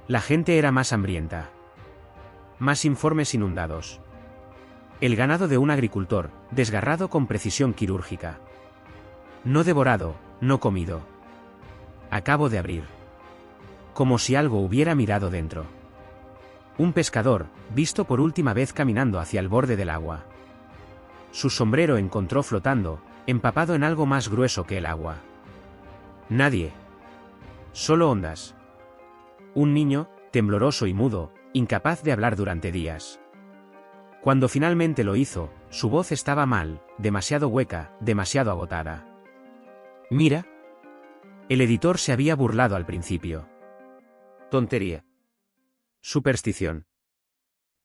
La gente era más hambrienta. Más informes inundados. El ganado de un agricultor, desgarrado con precisión quirúrgica. No devorado, no comido. Acabo de abrir. Como si algo hubiera mirado dentro. Un pescador, visto por última vez caminando hacia el borde del agua. Su sombrero encontró flotando, empapado en algo más grueso que el agua. Nadie. Solo ondas. Un niño, tembloroso y mudo, incapaz de hablar durante días. Cuando finalmente lo hizo, su voz estaba mal, demasiado hueca, demasiado agotada. «Mira». El editor se había burlado al principio. «Tontería. Superstición.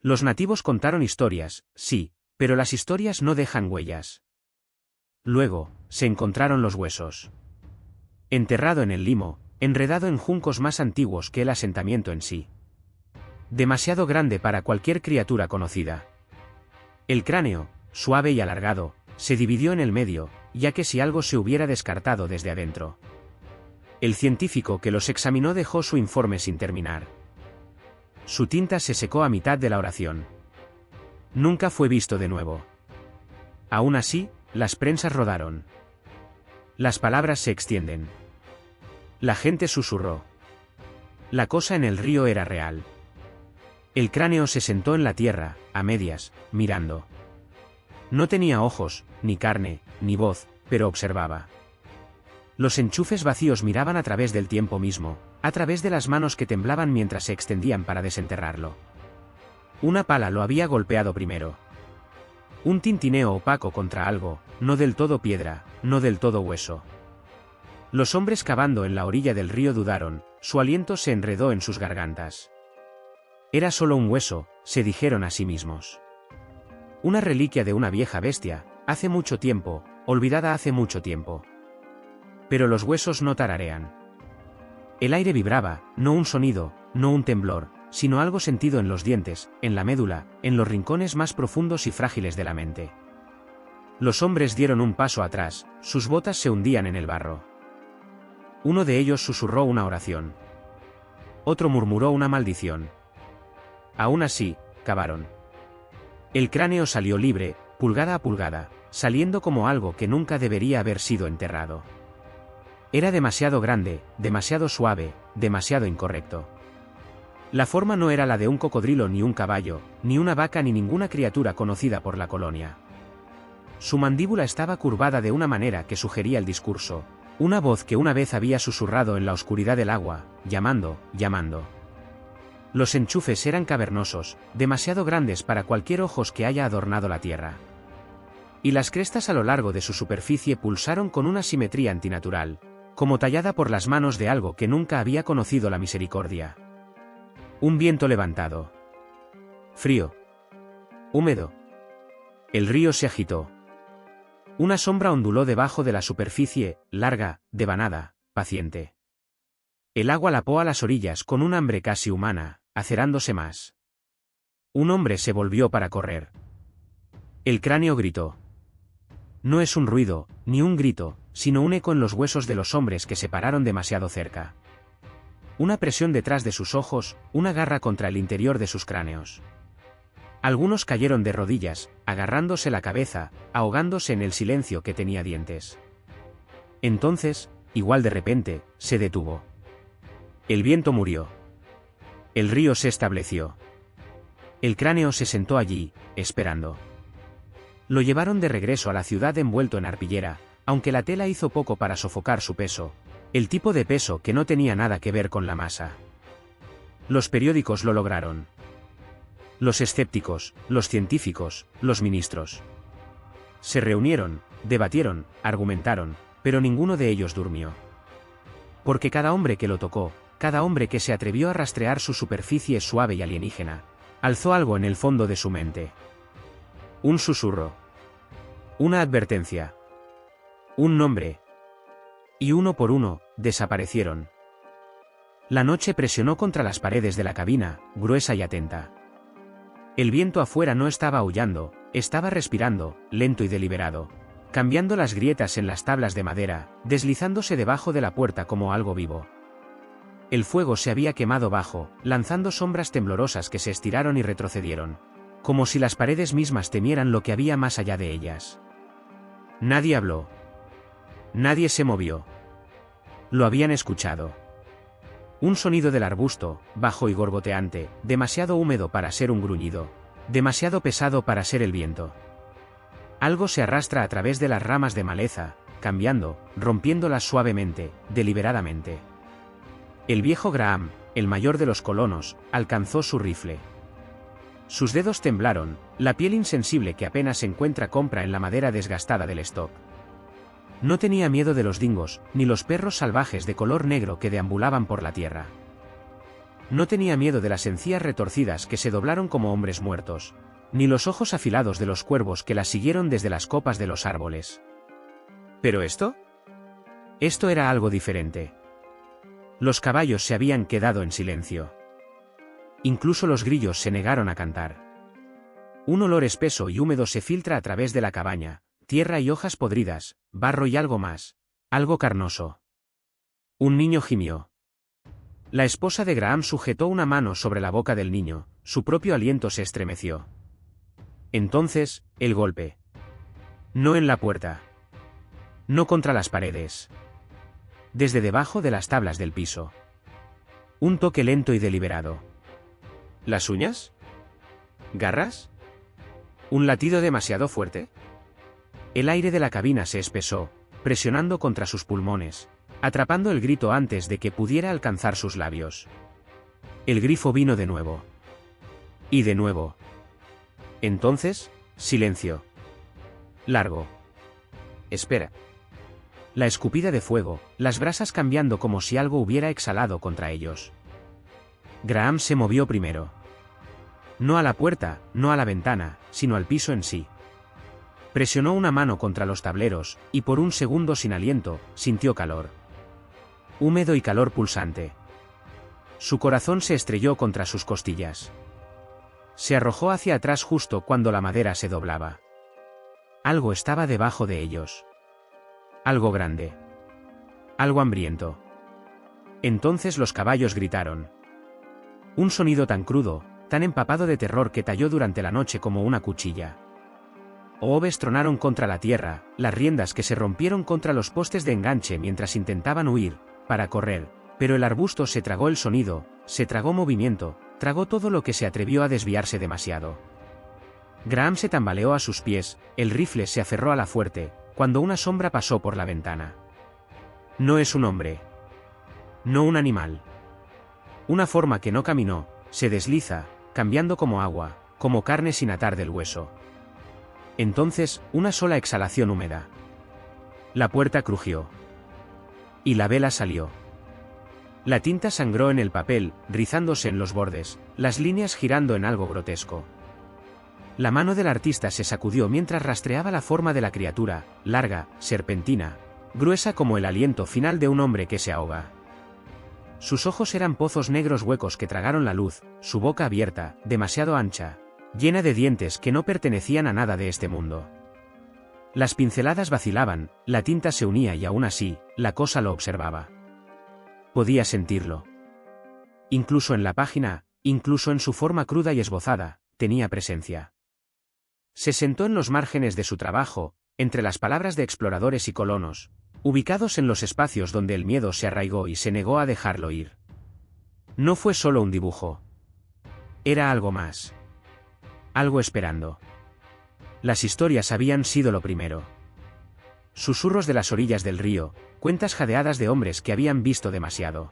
Los nativos contaron historias, sí, pero las historias no dejan huellas». Luego, se encontraron los huesos. Enterrado en el limo, enredado en juncos más antiguos que el asentamiento en sí. Demasiado grande para cualquier criatura conocida. El cráneo, suave y alargado, se dividió en el medio, ya que si algo se hubiera descartado desde adentro. El científico que los examinó dejó su informe sin terminar. Su tinta se secó a mitad de la oración. Nunca fue visto de nuevo. Aún así, las prensas rodaron. Las palabras se extienden. La gente susurró. La cosa en el río era real. El cráneo se sentó en la tierra, a medias, mirando. No tenía ojos, ni carne, ni voz, pero observaba. Los enchufes vacíos miraban a través del tiempo mismo, a través de las manos que temblaban mientras se extendían para desenterrarlo. Una pala lo había golpeado primero. Un tintineo opaco contra algo, no del todo piedra, no del todo hueso. Los hombres cavando en la orilla del río dudaron, su aliento se enredó en sus gargantas. Era solo un hueso, se dijeron a sí mismos. Una reliquia de una vieja bestia, hace mucho tiempo, olvidada hace mucho tiempo. Pero los huesos no tararean. El aire vibraba, no un sonido, no un temblor, sino algo sentido en los dientes, en la médula, en los rincones más profundos y frágiles de la mente. Los hombres dieron un paso atrás, sus botas se hundían en el barro. Uno de ellos susurró una oración. Otro murmuró una maldición. Aún así, cavaron. El cráneo salió libre, pulgada a pulgada, saliendo como algo que nunca debería haber sido enterrado. Era demasiado grande, demasiado suave, demasiado incorrecto. La forma no era la de un cocodrilo ni un caballo, ni una vaca ni ninguna criatura conocida por la colonia. Su mandíbula estaba curvada de una manera que sugería el discurso, una voz que una vez había susurrado en la oscuridad del agua, llamando, llamando. Los enchufes eran cavernosos, demasiado grandes para cualquier ojos que haya adornado la tierra. Y las crestas a lo largo de su superficie pulsaron con una simetría antinatural, como tallada por las manos de algo que nunca había conocido la misericordia. Un viento levantado. Frío. Húmedo. El río se agitó. Una sombra onduló debajo de la superficie, larga, devanada, paciente. El agua lapó a las orillas con un hambre casi humana, acerándose más. Un hombre se volvió para correr. El cráneo gritó. No es un ruido, ni un grito, sino un eco en los huesos de los hombres que se pararon demasiado cerca. Una presión detrás de sus ojos, una garra contra el interior de sus cráneos. Algunos cayeron de rodillas, agarrándose la cabeza, ahogándose en el silencio que tenía dientes. Entonces, igual de repente, se detuvo. El viento murió. El río se estableció. El cráneo se sentó allí, esperando. Lo llevaron de regreso a la ciudad envuelto en arpillera, aunque la tela hizo poco para sofocar su peso, el tipo de peso que no tenía nada que ver con la masa. Los periódicos lo lograron. Los escépticos, los científicos, los ministros. Se reunieron, debatieron, argumentaron, pero ninguno de ellos durmió. Porque cada hombre que lo tocó, cada hombre que se atrevió a rastrear su superficie suave y alienígena, alzó algo en el fondo de su mente. Un susurro. Una advertencia. Un nombre. Y uno por uno, desaparecieron. La noche presionó contra las paredes de la cabina, gruesa y atenta. El viento afuera no estaba aullando, estaba respirando, lento y deliberado, cambiando las grietas en las tablas de madera, deslizándose debajo de la puerta como algo vivo. El fuego se había quemado bajo, lanzando sombras temblorosas que se estiraron y retrocedieron, como si las paredes mismas temieran lo que había más allá de ellas. Nadie habló. Nadie se movió. Lo habían escuchado. Un sonido del arbusto, bajo y gorgoteante, demasiado húmedo para ser un gruñido, demasiado pesado para ser el viento. Algo se arrastra a través de las ramas de maleza, cambiando, rompiéndolas suavemente, deliberadamente. El viejo Graham, el mayor de los colonos, alcanzó su rifle. Sus dedos temblaron, la piel insensible que apenas encuentra compra en la madera desgastada del stock. No tenía miedo de los dingos, ni los perros salvajes de color negro que deambulaban por la tierra. No tenía miedo de las encías retorcidas que se doblaron como hombres muertos, ni los ojos afilados de los cuervos que la siguieron desde las copas de los árboles. ¿Pero esto? Esto era algo diferente. Los caballos se habían quedado en silencio. Incluso los grillos se negaron a cantar. Un olor espeso y húmedo se filtra a través de la cabaña, tierra y hojas podridas, barro y algo más, algo carnoso. Un niño gimió. La esposa de Graham sujetó una mano sobre la boca del niño, su propio aliento se estremeció. Entonces, el golpe. No en la puerta. No contra las paredes. Desde debajo de las tablas del piso. Un toque lento y deliberado. ¿Las uñas? ¿Garras? ¿Un latido demasiado fuerte? El aire de la cabina se espesó, presionando contra sus pulmones, atrapando el grito antes de que pudiera alcanzar sus labios. El grifo vino de nuevo. Y de nuevo. Entonces, silencio. Largo. Espera. La escupida de fuego, las brasas cambiando como si algo hubiera exhalado contra ellos. Graham se movió primero. No a la puerta, no a la ventana, sino al piso en sí. Presionó una mano contra los tableros, y por un segundo sin aliento, sintió calor. Húmedo y calor pulsante. Su corazón se estrelló contra sus costillas. Se arrojó hacia atrás justo cuando la madera se doblaba. Algo estaba debajo de ellos. Algo grande. Algo hambriento. Entonces los caballos gritaron. Un sonido tan crudo, tan empapado de terror que talló durante la noche como una cuchilla. Oves tronaron contra la tierra, las riendas que se rompieron contra los postes de enganche mientras intentaban huir, para correr, pero el arbusto se tragó el sonido, se tragó movimiento, tragó todo lo que se atrevió a desviarse demasiado. Graham se tambaleó a sus pies, el rifle se aferró a la fuerte, cuando una sombra pasó por la ventana. No es un hombre. No un animal. Una forma que no caminó, se desliza, cambiando como agua, como carne sin atar del hueso. Entonces, una sola exhalación húmeda. La puerta crujió. Y la vela salió. La tinta sangró en el papel, rizándose en los bordes, las líneas girando en algo grotesco. La mano del artista se sacudió mientras rastreaba la forma de la criatura, larga, serpentina, gruesa como el aliento final de un hombre que se ahoga. Sus ojos eran pozos negros huecos que tragaron la luz, su boca abierta, demasiado ancha, llena de dientes que no pertenecían a nada de este mundo. Las pinceladas vacilaban, la tinta se unía y aún así, la cosa lo observaba. Podía sentirlo. Incluso en la página, incluso en su forma cruda y esbozada, tenía presencia. Se sentó en los márgenes de su trabajo, entre las palabras de exploradores y colonos, ubicados en los espacios donde el miedo se arraigó y se negó a dejarlo ir. No fue solo un dibujo. Era algo más. Algo esperando. Las historias habían sido lo primero. Susurros de las orillas del río, cuentas jadeadas de hombres que habían visto demasiado.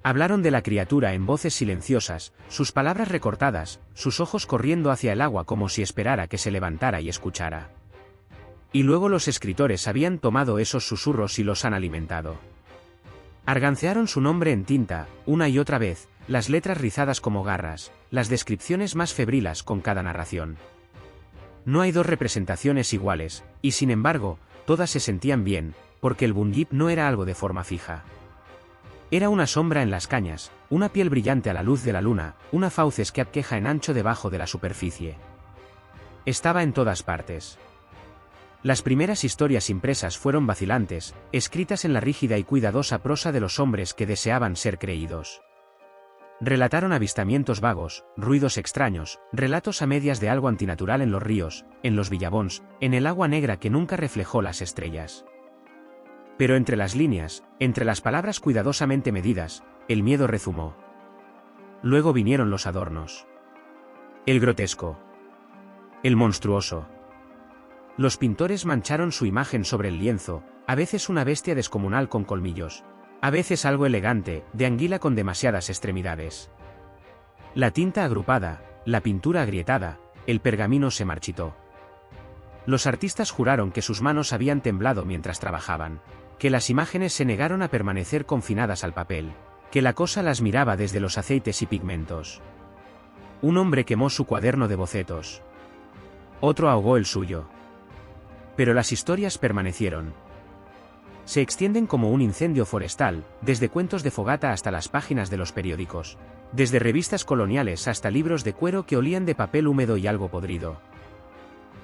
Hablaron de la criatura en voces silenciosas, sus palabras recortadas, sus ojos corriendo hacia el agua como si esperara que se levantara y escuchara. Y luego los escritores habían tomado esos susurros y los han alimentado. Argancearon su nombre en tinta, una y otra vez, las letras rizadas como garras, las descripciones más febrilas con cada narración. No hay dos representaciones iguales, y sin embargo, todas se sentían bien, porque el Bunyip no era algo de forma fija. Era una sombra en las cañas, una piel brillante a la luz de la luna, una fauces que abqueja en ancho debajo de la superficie. Estaba en todas partes. Las primeras historias impresas fueron vacilantes, escritas en la rígida y cuidadosa prosa de los hombres que deseaban ser creídos. Relataron avistamientos vagos, ruidos extraños, relatos a medias de algo antinatural en los ríos, en los villabons, en el agua negra que nunca reflejó las estrellas. Pero entre las líneas, entre las palabras cuidadosamente medidas, el miedo rezumó. Luego vinieron los adornos. El grotesco. El monstruoso. Los pintores mancharon su imagen sobre el lienzo, a veces una bestia descomunal con colmillos, A veces algo elegante, de anguila con demasiadas extremidades. La tinta agrupada, la pintura agrietada, el pergamino se marchitó. Los artistas juraron que sus manos habían temblado mientras trabajaban, que las imágenes se negaron a permanecer confinadas al papel, que la cosa las miraba desde los aceites y pigmentos. Un hombre quemó su cuaderno de bocetos. Otro ahogó el suyo. Pero las historias permanecieron. Se extienden como un incendio forestal, desde cuentos de fogata hasta las páginas de los periódicos, desde revistas coloniales hasta libros de cuero que olían de papel húmedo y algo podrido.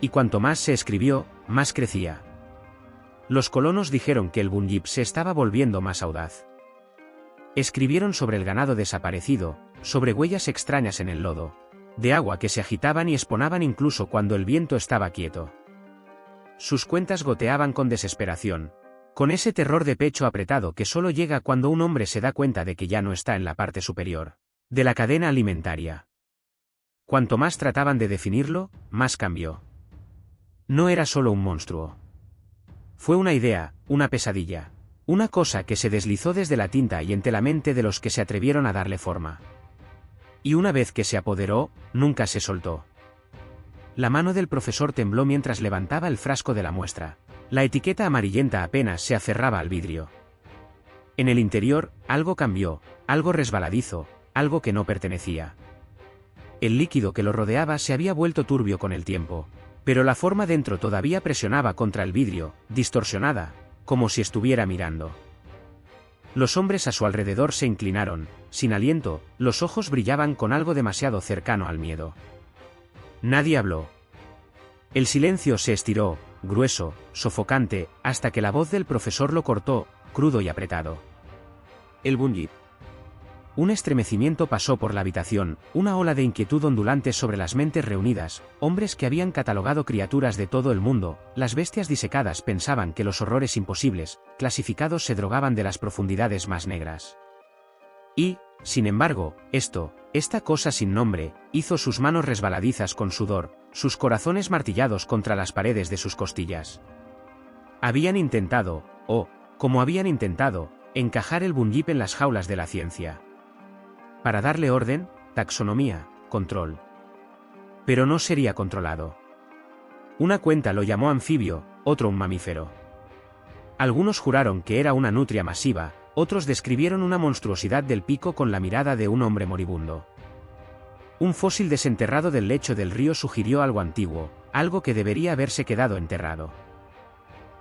Y cuanto más se escribió, más crecía. Los colonos dijeron que el bunyip se estaba volviendo más audaz. Escribieron sobre el ganado desaparecido, sobre huellas extrañas en el lodo, de agua que se agitaban y esponaban incluso cuando el viento estaba quieto. Sus cuentas goteaban con desesperación, con ese terror de pecho apretado que solo llega cuando un hombre se da cuenta de que ya no está en la parte superior de la cadena alimentaria. Cuanto más trataban de definirlo, más cambió. No era solo un monstruo. Fue una idea, una pesadilla, una cosa que se deslizó desde la tinta y entre la mente de los que se atrevieron a darle forma. Y una vez que se apoderó, nunca se soltó. La mano del profesor tembló mientras levantaba el frasco de la muestra. La etiqueta amarillenta apenas se aferraba al vidrio. En el interior, algo cambió, algo resbaladizo, algo que no pertenecía. El líquido que lo rodeaba se había vuelto turbio con el tiempo, pero la forma dentro todavía presionaba contra el vidrio, distorsionada, como si estuviera mirando. Los hombres a su alrededor se inclinaron, sin aliento, los ojos brillaban con algo demasiado cercano al miedo. Nadie habló. El silencio se estiró, grueso, sofocante, hasta que la voz del profesor lo cortó, crudo y apretado. El bunyip. Un estremecimiento pasó por la habitación, una ola de inquietud ondulante sobre las mentes reunidas, hombres que habían catalogado criaturas de todo el mundo, las bestias disecadas pensaban que los horrores imposibles, clasificados se drogaban de las profundidades más negras. Y, sin embargo, esta cosa sin nombre, hizo sus manos resbaladizas con sudor, sus corazones martillados contra las paredes de sus costillas. Habían intentado, como habían intentado, encajar el bunyip en las jaulas de la ciencia. Para darle orden, taxonomía, control. Pero no sería controlado. Una cuenta lo llamó anfibio, otro un mamífero. Algunos juraron que era una nutria masiva, otros describieron una monstruosidad del pico con la mirada de un hombre moribundo. Un fósil desenterrado del lecho del río sugirió algo antiguo, algo que debería haberse quedado enterrado.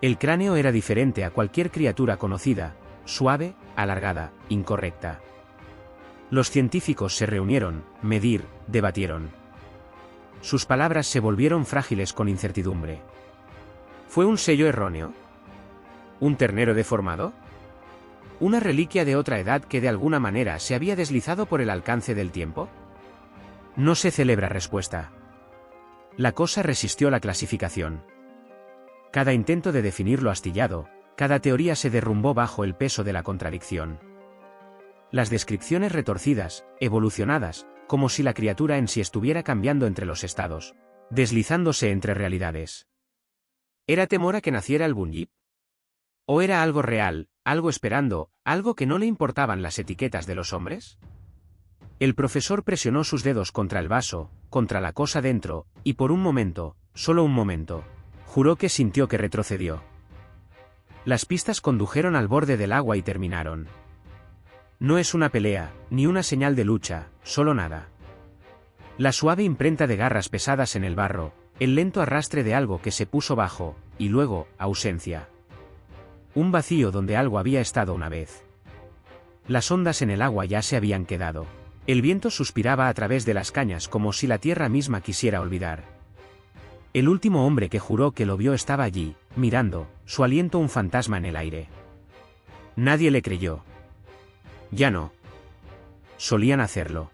El cráneo era diferente a cualquier criatura conocida, suave, alargada, incorrecta. Los científicos se reunieron, debatieron. Sus palabras se volvieron frágiles con incertidumbre. ¿Fue un sello erróneo? ¿Un ternero deformado? ¿Una reliquia de otra edad que de alguna manera se había deslizado por el alcance del tiempo? No se celebra respuesta. La cosa resistió la clasificación. Cada intento de definirlo astillado, cada teoría se derrumbó bajo el peso de la contradicción. Las descripciones retorcidas, evolucionadas, como si la criatura en sí estuviera cambiando entre los estados, deslizándose entre realidades. ¿Era temor a que naciera el bunyip? ¿O era algo real, algo esperando, algo que no le importaban las etiquetas de los hombres? El profesor presionó sus dedos contra el vaso, contra la cosa dentro, y por un momento, solo un momento, juró que sintió que retrocedió. Las pistas condujeron al borde del agua y terminaron. No es una pelea, ni una señal de lucha, solo nada. La suave imprenta de garras pesadas en el barro, el lento arrastre de algo que se puso bajo, y luego, ausencia. Un vacío donde algo había estado una vez. Las ondas en el agua ya se habían quedado. El viento suspiraba a través de las cañas como si la tierra misma quisiera olvidar. El último hombre que juró que lo vio estaba allí, mirando, su aliento un fantasma en el aire. Nadie le creyó. Ya no. Solían hacerlo.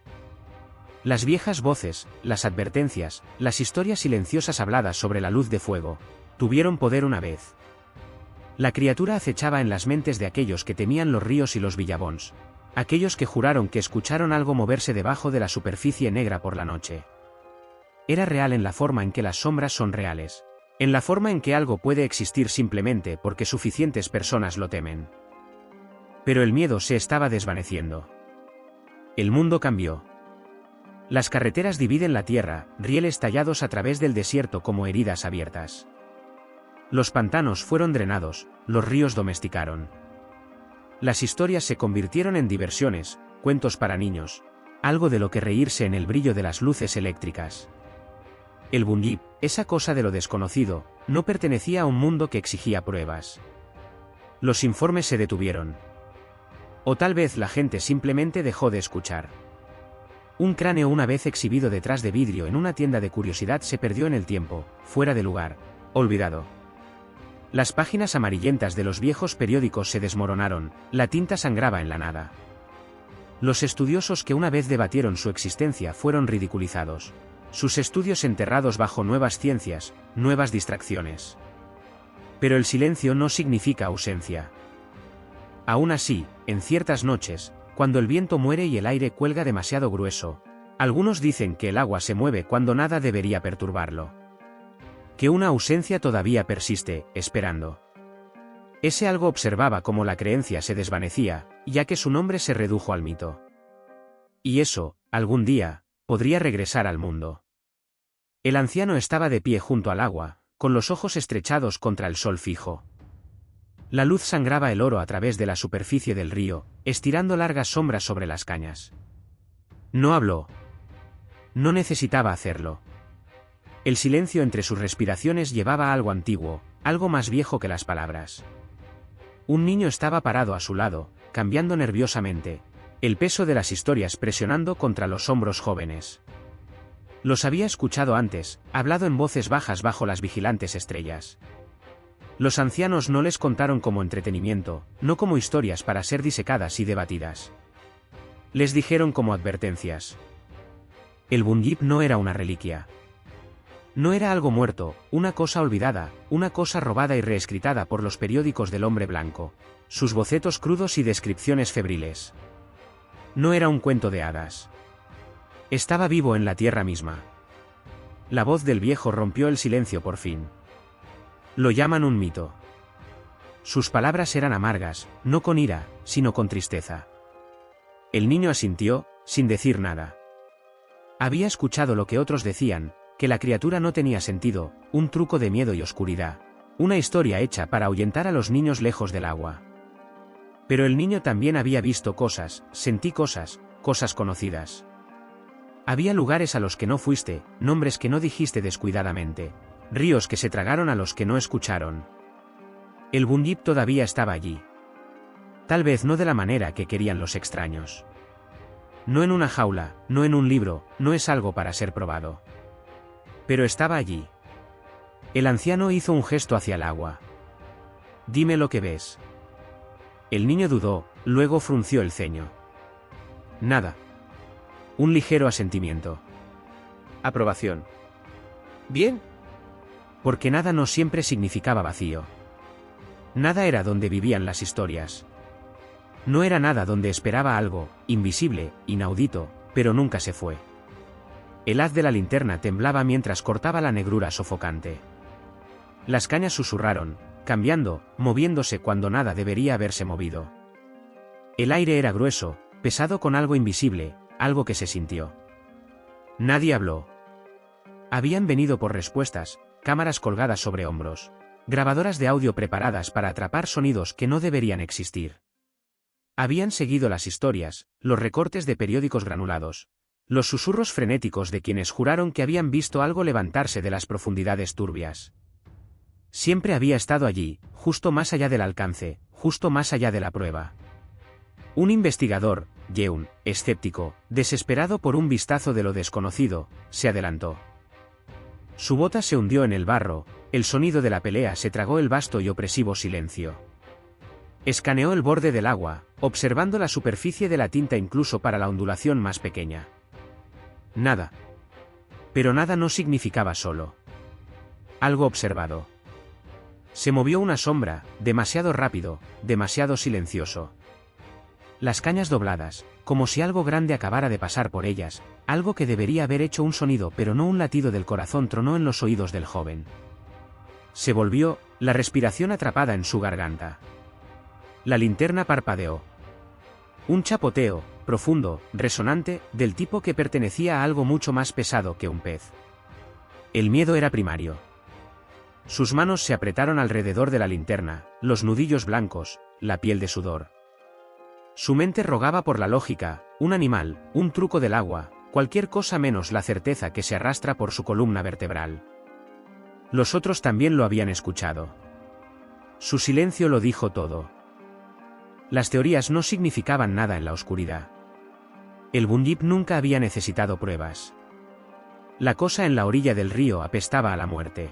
Las viejas voces, las advertencias, las historias silenciosas habladas sobre la luz de fuego, tuvieron poder una vez. La criatura acechaba en las mentes de aquellos que temían los ríos y los villabons, aquellos que juraron que escucharon algo moverse debajo de la superficie negra por la noche. Era real en la forma en que las sombras son reales, en la forma en que algo puede existir simplemente porque suficientes personas lo temen. Pero el miedo se estaba desvaneciendo. El mundo cambió. Las carreteras dividen la tierra, rieles tallados a través del desierto como heridas abiertas. Los pantanos fueron drenados, los ríos domesticaron. Las historias se convirtieron en diversiones, cuentos para niños, algo de lo que reírse en el brillo de las luces eléctricas. El Bunyip, esa cosa de lo desconocido, no pertenecía a un mundo que exigía pruebas. Los informes se detuvieron. O tal vez la gente simplemente dejó de escuchar. Un cráneo una vez exhibido detrás de vidrio en una tienda de curiosidad se perdió en el tiempo, fuera de lugar, olvidado. Las páginas amarillentas de los viejos periódicos se desmoronaron, la tinta sangraba en la nada. Los estudiosos que una vez debatieron su existencia fueron ridiculizados. Sus estudios enterrados bajo nuevas ciencias, nuevas distracciones. Pero el silencio no significa ausencia. Aún así, en ciertas noches, cuando el viento muere y el aire cuelga demasiado grueso, algunos dicen que el agua se mueve cuando nada debería perturbarlo. Que una ausencia todavía persiste, esperando. Ese algo observaba cómo la creencia se desvanecía, ya que su nombre se redujo al mito. Y eso, algún día, podría regresar al mundo. El anciano estaba de pie junto al agua, con los ojos estrechados contra el sol fijo. La luz sangraba el oro a través de la superficie del río, estirando largas sombras sobre las cañas. No habló. No necesitaba hacerlo. El silencio entre sus respiraciones llevaba algo antiguo, algo más viejo que las palabras. Un niño estaba parado a su lado, cambiando nerviosamente, el peso de las historias presionando contra los hombros jóvenes. Los había escuchado antes, hablado en voces bajas bajo las vigilantes estrellas. Los ancianos no les contaron como entretenimiento, no como historias para ser disecadas y debatidas. Les dijeron como advertencias. El Bunyip no era una reliquia. No era algo muerto, una cosa olvidada, una cosa robada y reescritada por los periódicos del hombre blanco, sus bocetos crudos y descripciones febriles. No era un cuento de hadas. Estaba vivo en la tierra misma. La voz del viejo rompió el silencio por fin. Lo llaman un mito. Sus palabras eran amargas, no con ira, sino con tristeza. El niño asintió, sin decir nada. Había escuchado lo que otros decían, que la criatura no tenía sentido, un truco de miedo y oscuridad, una historia hecha para ahuyentar a los niños lejos del agua. Pero el niño también había visto cosas, sentí cosas, cosas conocidas. Había lugares a los que no fuiste, nombres que no dijiste descuidadamente, ríos que se tragaron a los que no escucharon. El Bunyip todavía estaba allí. Tal vez no de la manera que querían los extraños. No en una jaula, no en un libro, no es algo para ser probado. Pero estaba allí. El anciano hizo un gesto hacia el agua. Dime lo que ves. El niño dudó, luego frunció el ceño. Nada. Un ligero asentimiento. Aprobación. Bien. Porque nada no siempre significaba vacío. Nada era donde vivían las historias. No era nada donde esperaba algo, invisible, inaudito, pero nunca se fue. El haz de la linterna temblaba mientras cortaba la negrura sofocante. Las cañas susurraron, cambiando, moviéndose cuando nada debería haberse movido. El aire era grueso, pesado con algo invisible, algo que se sintió. Nadie habló. Habían venido por respuestas, cámaras colgadas sobre hombros, grabadoras de audio preparadas para atrapar sonidos que no deberían existir. Habían seguido las historias, los recortes de periódicos granulados, los susurros frenéticos de quienes juraron que habían visto algo levantarse de las profundidades turbias. Siempre había estado allí, justo más allá del alcance, justo más allá de la prueba. Un investigador, Yeun, escéptico, desesperado por un vistazo de lo desconocido, se adelantó. Su bota se hundió en el barro, el sonido de la pelea se tragó el vasto y opresivo silencio. Escaneó el borde del agua, observando la superficie de la tinta incluso para la ondulación más pequeña. Nada. Pero nada no significaba solo algo observado. Se movió una sombra, demasiado rápido, demasiado silencioso. Las cañas dobladas, como si algo grande acabara de pasar por ellas, algo que debería haber hecho un sonido pero no un latido del corazón tronó en los oídos del joven. Se volvió, la respiración atrapada en su garganta. La linterna parpadeó, Un chapoteo, profundo, resonante, del tipo que pertenecía a algo mucho más pesado que un pez. El miedo era primario. Sus manos se apretaron alrededor de la linterna, los nudillos blancos, la piel de sudor. Su mente rogaba por la lógica, un animal, un truco del agua, cualquier cosa menos la certeza que se arrastra por su columna vertebral. Los otros también lo habían escuchado. Su silencio lo dijo todo. Las teorías no significaban nada en la oscuridad. El Bunyip nunca había necesitado pruebas. La cosa en la orilla del río apestaba a la muerte.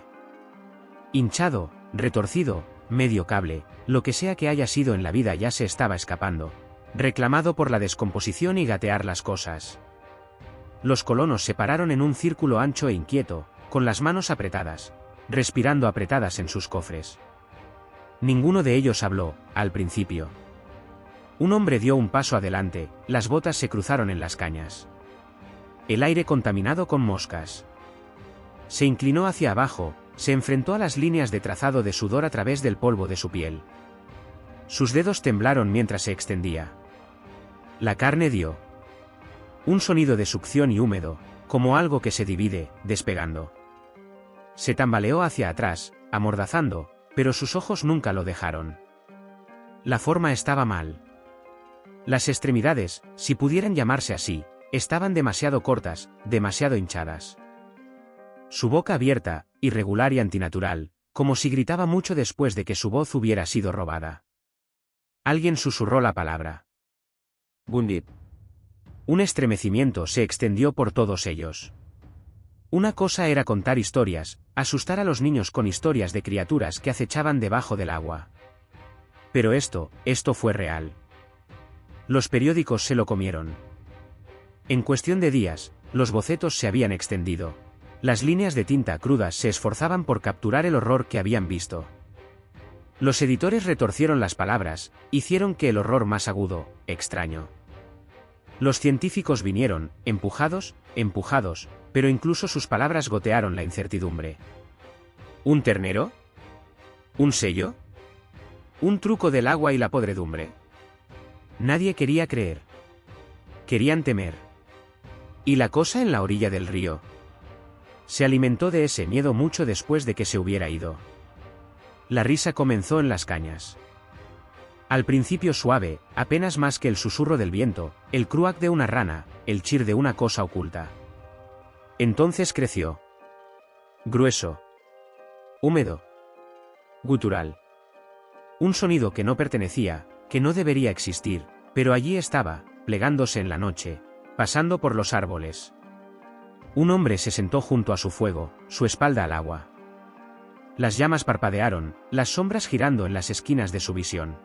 Hinchado, retorcido, medio cable, lo que sea que haya sido en la vida ya se estaba escapando, reclamado por la descomposición y gatear las cosas. Los colonos se pararon en un círculo ancho e inquieto, con las manos apretadas, respirando apretadas en sus cofres. Ninguno de ellos habló, al principio. Un hombre dio un paso adelante, las botas se cruzaron en las cañas. El aire contaminado con moscas. Se inclinó hacia abajo, se enfrentó a las líneas de trazado de sudor a través del polvo de su piel. Sus dedos temblaron mientras se extendía. La carne dio un sonido de succión y húmedo, como algo que se divide, despegando. Se tambaleó hacia atrás, amordazando, pero sus ojos nunca lo dejaron. La forma estaba mal. Las extremidades, si pudieran llamarse así, estaban demasiado cortas, demasiado hinchadas. Su boca abierta, irregular y antinatural, como si gritaba mucho después de que su voz hubiera sido robada. Alguien susurró la palabra. Bunyip. Un estremecimiento se extendió por todos ellos. Una cosa era contar historias, asustar a los niños con historias de criaturas que acechaban debajo del agua. Pero esto fue real. Los periódicos se lo comieron. En cuestión de días, los bocetos se habían extendido. Las líneas de tinta crudas se esforzaban por capturar el horror que habían visto. Los editores retorcieron las palabras, hicieron que el horror más agudo, extraño. Los científicos vinieron, empujados, pero incluso sus palabras gotearon la incertidumbre. ¿Un ternero? ¿Un sello? ¿Un truco del agua y la podredumbre? Nadie quería creer. Querían temer. ¿Y la cosa en la orilla del río? Se alimentó de ese miedo mucho después de que se hubiera ido. La risa comenzó en las cañas. Al principio suave, apenas más que el susurro del viento, el cruac de una rana, el chir de una cosa oculta. Entonces creció. Grueso. Húmedo. Gutural. Un sonido que no pertenecía, que no debería existir, pero allí estaba, plegándose en la noche, pasando por los árboles. Un hombre se sentó junto a su fuego, su espalda al agua. Las llamas parpadearon, las sombras girando en las esquinas de su visión.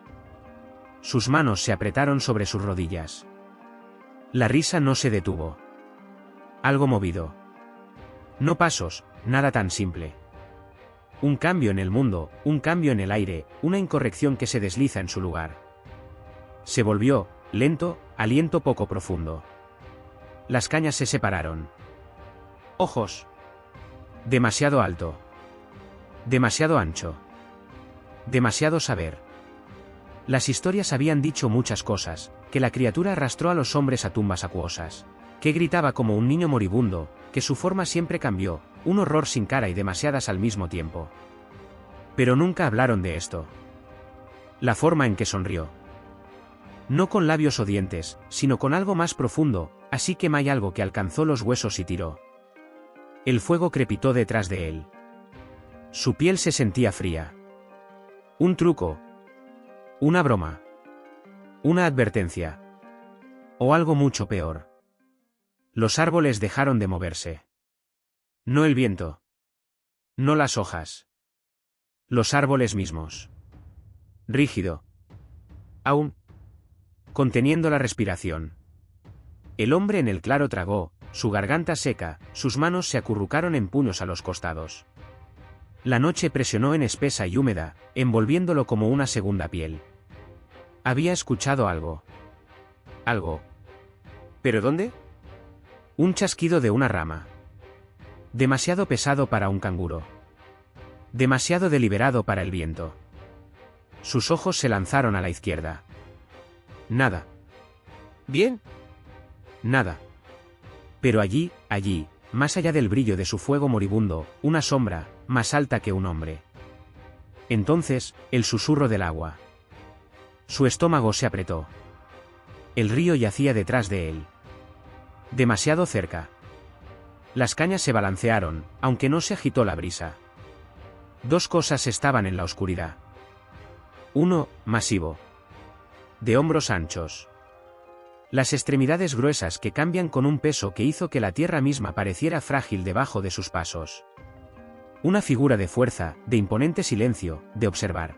Sus manos se apretaron sobre sus rodillas. La risa no se detuvo. Algo movido. No pasos, nada tan simple. Un cambio en el mundo, un cambio en el aire, una incorrección que se desliza en su lugar. Se volvió, lento, aliento poco profundo. Las cañas se separaron. Ojos. Demasiado alto. Demasiado ancho. Demasiado saber. Las historias habían dicho muchas cosas, que la criatura arrastró a los hombres a tumbas acuosas, que gritaba como un niño moribundo, que su forma siempre cambió, un horror sin cara y demasiadas al mismo tiempo. Pero nunca hablaron de esto. La forma en que sonrió. No con labios o dientes, sino con algo más profundo, así que hay algo que alcanzó los huesos y tiró. El fuego crepitó detrás de él. Su piel se sentía fría. Un truco. Una broma. Una advertencia. O algo mucho peor. Los árboles dejaron de moverse. No el viento. No las hojas. Los árboles mismos. Rígido. Aún. Conteniendo la respiración. El hombre en el claro tragó, su garganta seca, sus manos se acurrucaron en puños a los costados. La noche presionó en espesa y húmeda, envolviéndolo como una segunda piel. Había escuchado algo. Algo. ¿Pero dónde? Un chasquido de una rama. Demasiado pesado para un canguro. Demasiado deliberado para el viento. Sus ojos se lanzaron a la izquierda. Nada. ¿Bien? Nada. Pero allí, más allá del brillo de su fuego moribundo, una sombra, más alta que un hombre. Entonces, el susurro del agua. Su estómago se apretó. El río yacía detrás de él. Demasiado cerca. Las cañas se balancearon, aunque no se agitó la brisa. Dos cosas estaban en la oscuridad. Uno, masivo. De hombros anchos. Las extremidades gruesas que cambian con un peso que hizo que la tierra misma pareciera frágil debajo de sus pasos. Una figura de fuerza, de imponente silencio, de observar.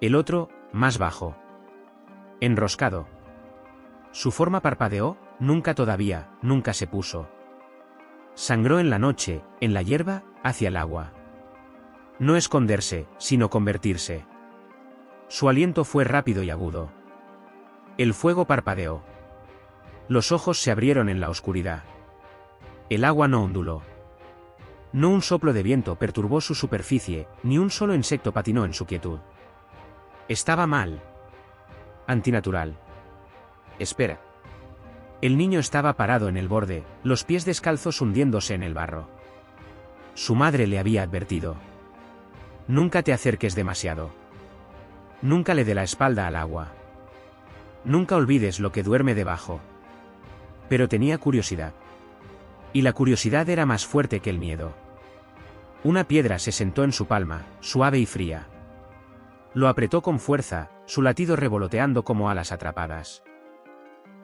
El otro, más bajo. Enroscado. Su forma parpadeó, nunca se puso. Sangró en la noche, en la hierba, hacia el agua. No esconderse, sino convertirse. Su aliento fue rápido y agudo. El fuego parpadeó. Los ojos se abrieron en la oscuridad. El agua no onduló. No un soplo de viento perturbó su superficie, ni un solo insecto patinó en su quietud. Estaba mal. Antinatural. Espera. El niño estaba parado en el borde, los pies descalzos hundiéndose en el barro. Su madre le había advertido. Nunca te acerques demasiado. Nunca le dé la espalda al agua. Nunca olvides lo que duerme debajo. Pero tenía curiosidad. Y la curiosidad era más fuerte que el miedo. Una piedra se sentó en su palma, suave y fría. Lo apretó con fuerza, su latido revoloteando como alas atrapadas.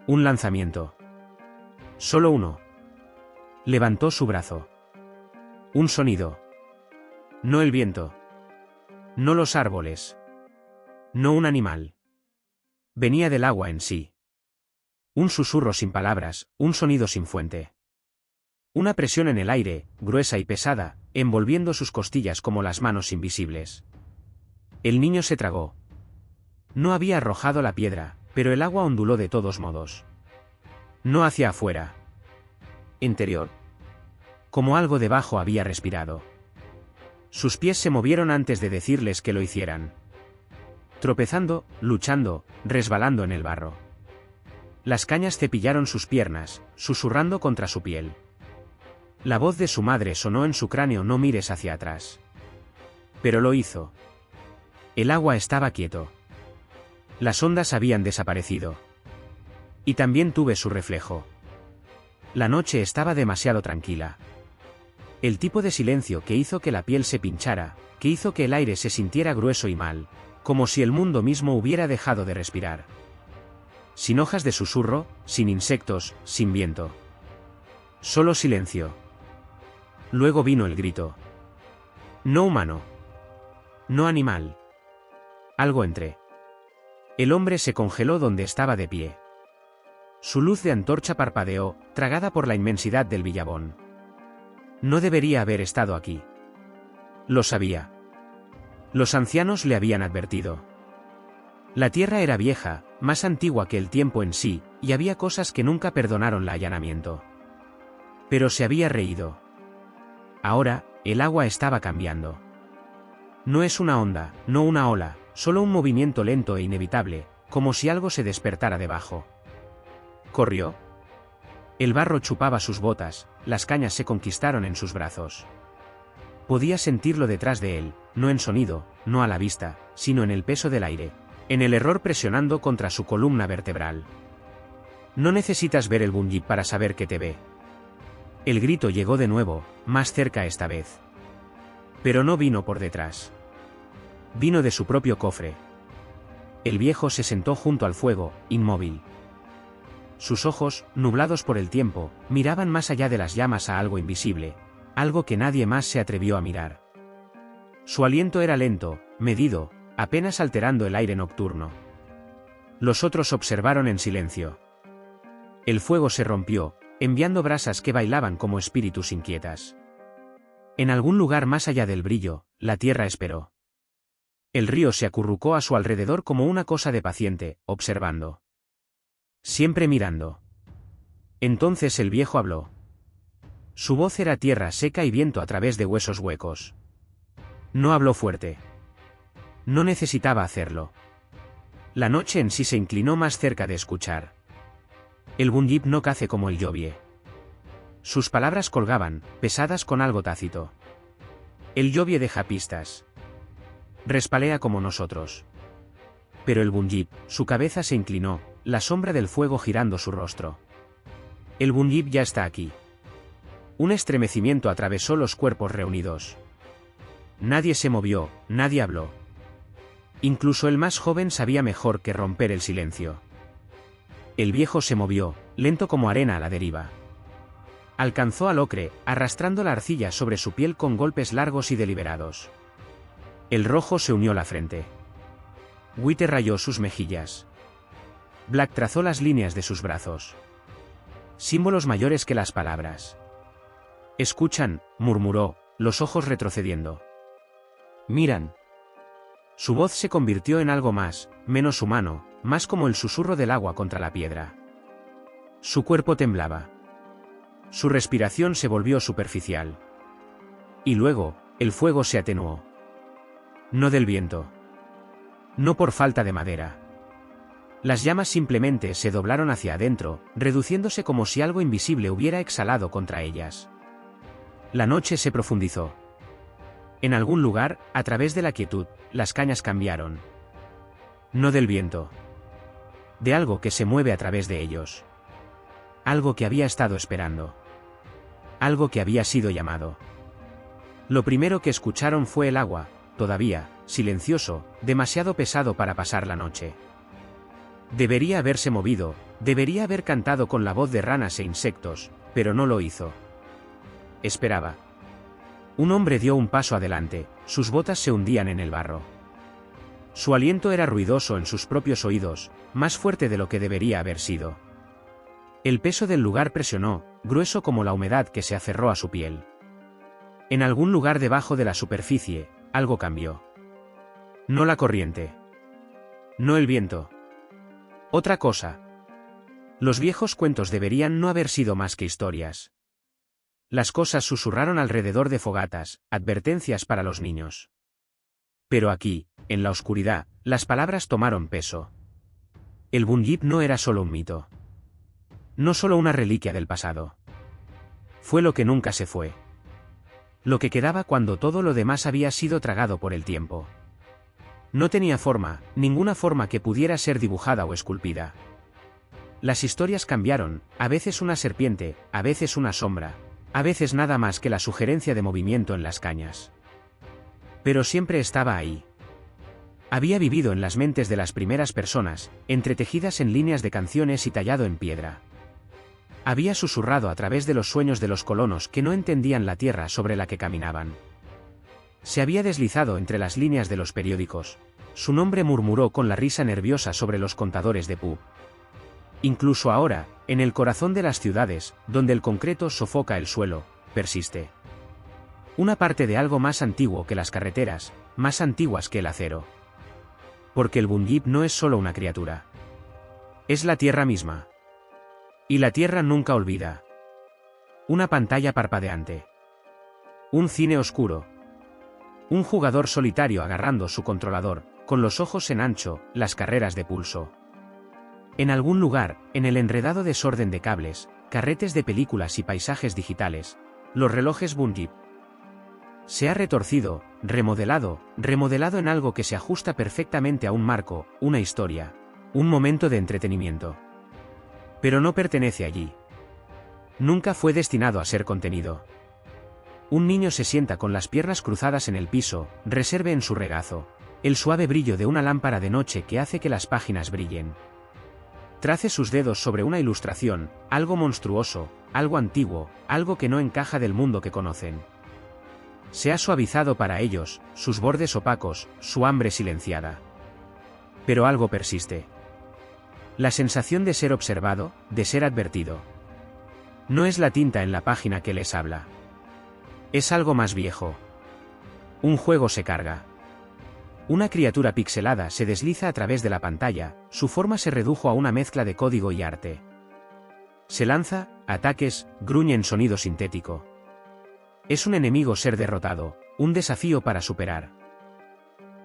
Un lanzamiento. Solo uno. Levantó su brazo. Un sonido. No el viento. No los árboles. No un animal. Venía del agua en sí. Un susurro sin palabras, un sonido sin fuente. Una presión en el aire, gruesa y pesada, envolviendo sus costillas como las manos invisibles. El niño se tragó. No había arrojado la piedra, pero el agua onduló de todos modos. No hacia afuera. Interior. Como algo debajo había respirado. Sus pies se movieron antes de decirles que lo hicieran. Tropezando, luchando, resbalando en el barro. Las cañas cepillaron sus piernas, susurrando contra su piel. La voz de su madre sonó en su cráneo: no mires hacia atrás. Pero lo hizo. El agua estaba quieto. Las ondas habían desaparecido. Y también tuve su reflejo. La noche estaba demasiado tranquila. El tipo de silencio que hizo que la piel se pinchara, que hizo que el aire se sintiera grueso y mal, como si el mundo mismo hubiera dejado de respirar. Sin hojas de susurro, sin insectos, sin viento. Solo silencio. Luego vino el grito. No humano. No animal. Algo entre. El hombre se congeló donde estaba de pie. Su luz de antorcha parpadeó, tragada por la inmensidad del Villabón. No debería haber estado aquí. Lo sabía. Los ancianos le habían advertido. La tierra era vieja, más antigua que el tiempo en sí, y había cosas que nunca perdonaron el allanamiento. Pero se había reído. Ahora, el agua estaba cambiando. No es una onda, no una ola, solo un movimiento lento e inevitable, como si algo se despertara debajo. Corrió. El barro chupaba sus botas, las cañas se conquistaron en sus brazos. Podía sentirlo detrás de él, no en sonido, no a la vista, sino en el peso del aire, en el error presionando contra su columna vertebral. No necesitas ver el Bunyip para saber que te ve. El grito llegó de nuevo, más cerca esta vez. Pero no vino por detrás. Vino de su propio cofre. El viejo se sentó junto al fuego, inmóvil. Sus ojos, nublados por el tiempo, miraban más allá de las llamas a algo invisible, algo que nadie más se atrevió a mirar. Su aliento era lento, medido, apenas alterando el aire nocturno. Los otros observaron en silencio. El fuego se rompió, enviando brasas que bailaban como espíritus inquietas. En algún lugar más allá del brillo, la tierra esperó. El río se acurrucó a su alrededor como una cosa de paciente, observando. Siempre mirando. Entonces el viejo habló. Su voz era tierra seca y viento a través de huesos huecos. No habló fuerte. No necesitaba hacerlo. La noche en sí se inclinó más cerca de escuchar. El Bunyip no cace como el Jovie. Sus palabras colgaban, pesadas con algo tácito. El Jovie deja pistas. Respalea como nosotros. Pero el Bunyip, su cabeza se inclinó, la sombra del fuego girando su rostro. El Bunyip ya está aquí. Un estremecimiento atravesó los cuerpos reunidos. Nadie se movió, nadie habló. Incluso el más joven sabía mejor que romper el silencio. El viejo se movió, lento como arena a la deriva. Alcanzó al ocre, arrastrando la arcilla sobre su piel con golpes largos y deliberados. El rojo se unió a la frente. Wite rayó sus mejillas. Black trazó las líneas de sus brazos. Símbolos mayores que las palabras. Escuchan, murmuró, los ojos retrocediendo. Miran. Su voz se convirtió en algo más, menos humano, más como el susurro del agua contra la piedra. Su cuerpo temblaba. Su respiración se volvió superficial. Y luego, el fuego se atenuó. No del viento. No por falta de madera. Las llamas simplemente se doblaron hacia adentro, reduciéndose como si algo invisible hubiera exhalado contra ellas. La noche se profundizó. En algún lugar, a través de la quietud, las cañas cambiaron. No del viento. De algo que se mueve a través de ellos. Algo que había estado esperando. Algo que había sido llamado. Lo primero que escucharon fue el agua, todavía, silencioso, demasiado pesado para pasar la noche. Debería haberse movido, debería haber cantado con la voz de ranas e insectos, pero no lo hizo. Esperaba. Un hombre dio un paso adelante, sus botas se hundían en el barro. Su aliento era ruidoso en sus propios oídos, más fuerte de lo que debería haber sido. El peso del lugar presionó, grueso como la humedad que se aferró a su piel. En algún lugar debajo de la superficie, algo cambió. No la corriente. No el viento. Otra cosa. Los viejos cuentos deberían no haber sido más que historias. Las cosas susurraron alrededor de fogatas, advertencias para los niños. Pero aquí, en la oscuridad, las palabras tomaron peso. El Bunyip no era solo un mito. No solo una reliquia del pasado. Fue lo que nunca se fue. Lo que quedaba cuando todo lo demás había sido tragado por el tiempo. No tenía forma, ninguna forma que pudiera ser dibujada o esculpida. Las historias cambiaron, a veces una serpiente, a veces una sombra, a veces nada más que la sugerencia de movimiento en las cañas. Pero siempre estaba ahí. Había vivido en las mentes de las primeras personas, entretejidas en líneas de canciones y tallado en piedra. Había susurrado a través de los sueños de los colonos que no entendían la tierra sobre la que caminaban. Se había deslizado entre las líneas de los periódicos. Su nombre murmuró con la risa nerviosa sobre los contadores de pub. Incluso ahora, en el corazón de las ciudades, donde el concreto sofoca el suelo, persiste. Una parte de algo más antiguo que las carreteras, más antiguas que el acero. Porque el Bunyip no es solo una criatura. Es la tierra misma. Y la tierra nunca olvida. Una pantalla parpadeante. Un cine oscuro. Un jugador solitario agarrando su controlador, con los ojos en ancho, las carreras de pulso. En algún lugar, en el enredado desorden de cables, carretes de películas y paisajes digitales, los relojes Bunyip. Se ha retorcido, remodelado en algo que se ajusta perfectamente a un marco, una historia, un momento de entretenimiento. Pero no pertenece allí. Nunca fue destinado a ser contenido. Un niño se sienta con las piernas cruzadas en el piso, reserve en su regazo el suave brillo de una lámpara de noche que hace que las páginas brillen. Trace sus dedos sobre una ilustración, algo monstruoso, algo antiguo, algo que no encaja del mundo que conocen. Se ha suavizado para ellos, sus bordes opacos, su hambre silenciada. Pero algo persiste. La sensación de ser observado, de ser advertido. No es la tinta en la página que les habla. Es algo más viejo. Un juego se carga. Una criatura pixelada se desliza a través de la pantalla, su forma se redujo a una mezcla de código y arte. Se lanza, ataques, gruñe en sonido sintético. Es un enemigo ser derrotado, un desafío para superar.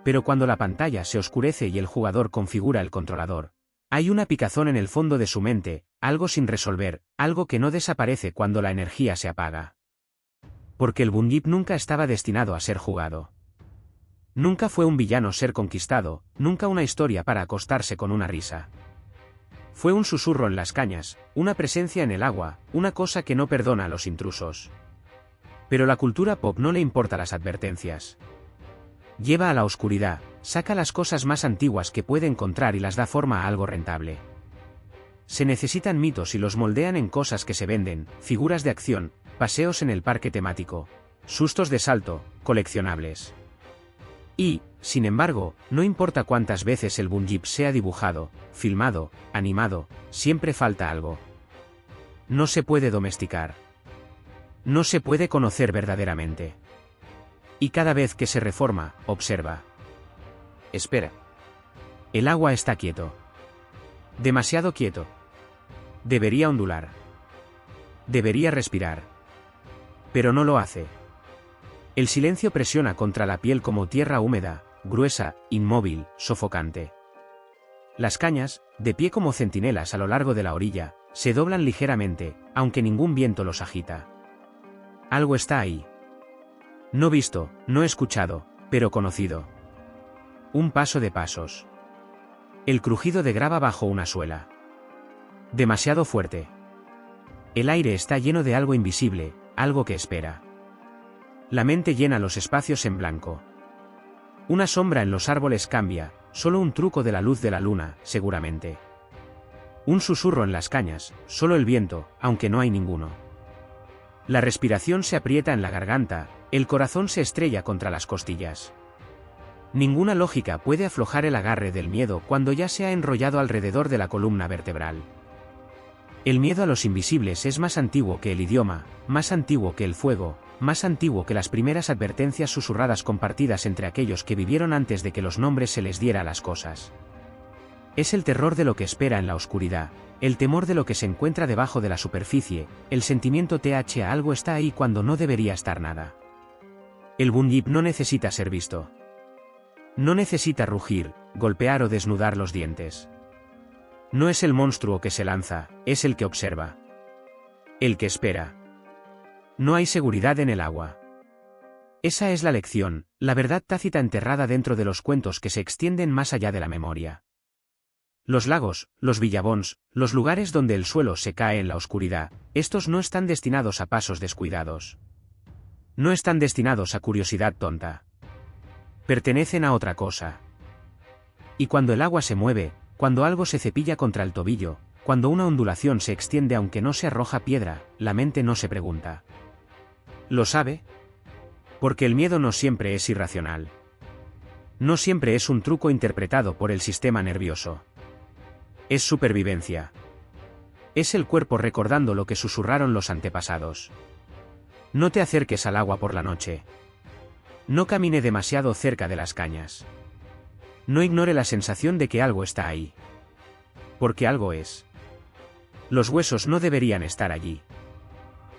Pero cuando la pantalla se oscurece y el jugador configura el controlador, Hay una picazón en el fondo de su mente, algo sin resolver, algo que no desaparece cuando la energía se apaga. Porque el Bunyip nunca estaba destinado a ser jugado. Nunca fue un villano ser conquistado, nunca una historia para acostarse con una risa. Fue un susurro en las cañas, una presencia en el agua, una cosa que no perdona a los intrusos. Pero la cultura pop no le importa las advertencias. Lleva a la oscuridad, saca las cosas más antiguas que puede encontrar y las da forma a algo rentable. Se necesitan mitos y los moldean en cosas que se venden, figuras de acción, paseos en el parque temático, sustos de salto, coleccionables. Y, sin embargo, no importa cuántas veces el Bunyip sea dibujado, filmado, animado, siempre falta algo. No se puede domesticar. No se puede conocer verdaderamente. Y cada vez que se reforma, observa. Espera. El agua está quieto. Demasiado quieto. Debería ondular. Debería respirar. Pero no lo hace. El silencio presiona contra la piel como tierra húmeda, gruesa, inmóvil, sofocante. Las cañas, de pie como centinelas a lo largo de la orilla, se doblan ligeramente, aunque ningún viento los agita. Algo está ahí. No visto, no escuchado, pero conocido. Un paso de pasos. El crujido de grava bajo una suela. Demasiado fuerte. El aire está lleno de algo invisible, algo que espera. La mente llena los espacios en blanco. Una sombra en los árboles cambia, solo un truco de la luz de la luna, seguramente. Un susurro en las cañas, solo el viento, aunque no hay ninguno. La respiración se aprieta en la garganta, el corazón se estrella contra las costillas. Ninguna lógica puede aflojar el agarre del miedo cuando ya se ha enrollado alrededor de la columna vertebral. El miedo a los invisibles es más antiguo que el idioma, más antiguo que el fuego, más antiguo que las primeras advertencias susurradas compartidas entre aquellos que vivieron antes de que los nombres se les diera a las cosas. Es el terror de lo que espera en la oscuridad, el temor de lo que se encuentra debajo de la superficie, el sentimiento TH a algo está ahí cuando no debería estar nada. El Bunyip no necesita ser visto. No necesita rugir, golpear o desnudar los dientes. No es el monstruo que se lanza, es el que observa. El que espera. No hay seguridad en el agua. Esa es la lección, la verdad tácita enterrada dentro de los cuentos que se extienden más allá de la memoria. Los lagos, los villabons, los lugares donde el suelo se cae en la oscuridad, estos no están destinados a pasos descuidados. No están destinados a curiosidad tonta. Pertenecen a otra cosa. Y cuando el agua se mueve, cuando algo se cepilla contra el tobillo, cuando una ondulación se extiende aunque no se arroja piedra, la mente no se pregunta. ¿Lo sabe? Porque el miedo no siempre es irracional. No siempre es un truco interpretado por el sistema nervioso. Es supervivencia. Es el cuerpo recordando lo que susurraron los antepasados. No te acerques al agua por la noche. No camine demasiado cerca de las cañas. No ignore la sensación de que algo está ahí. Porque algo es. Los huesos no deberían estar allí.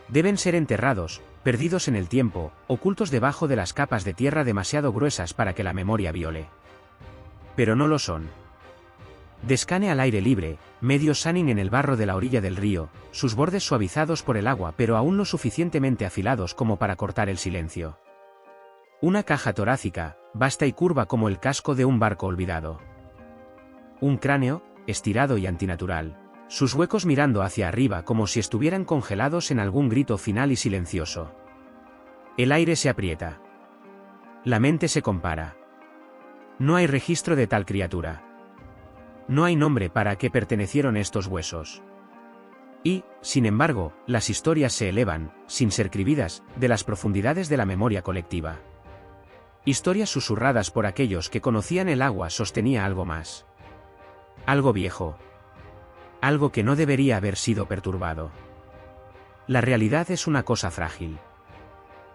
Deben ser enterrados, perdidos en el tiempo, ocultos debajo de las capas de tierra demasiado gruesas para que la memoria viole. Pero no lo son. Descane al aire libre, medio sunning en el barro de la orilla del río, sus bordes suavizados por el agua pero aún lo suficientemente afilados como para cortar el silencio. Una caja torácica, vasta y curva como el casco de un barco olvidado. Un cráneo, estirado y antinatural, sus huecos mirando hacia arriba como si estuvieran congelados en algún grito final y silencioso. El aire se aprieta. La mente se compara. No hay registro de tal criatura. No hay nombre para a qué pertenecieron estos huesos. Y, sin embargo, las historias se elevan, sin ser cribidas, de las profundidades de la memoria colectiva. Historias susurradas por aquellos que conocían el agua sostenía algo más. Algo viejo. Algo que no debería haber sido perturbado. La realidad es una cosa frágil.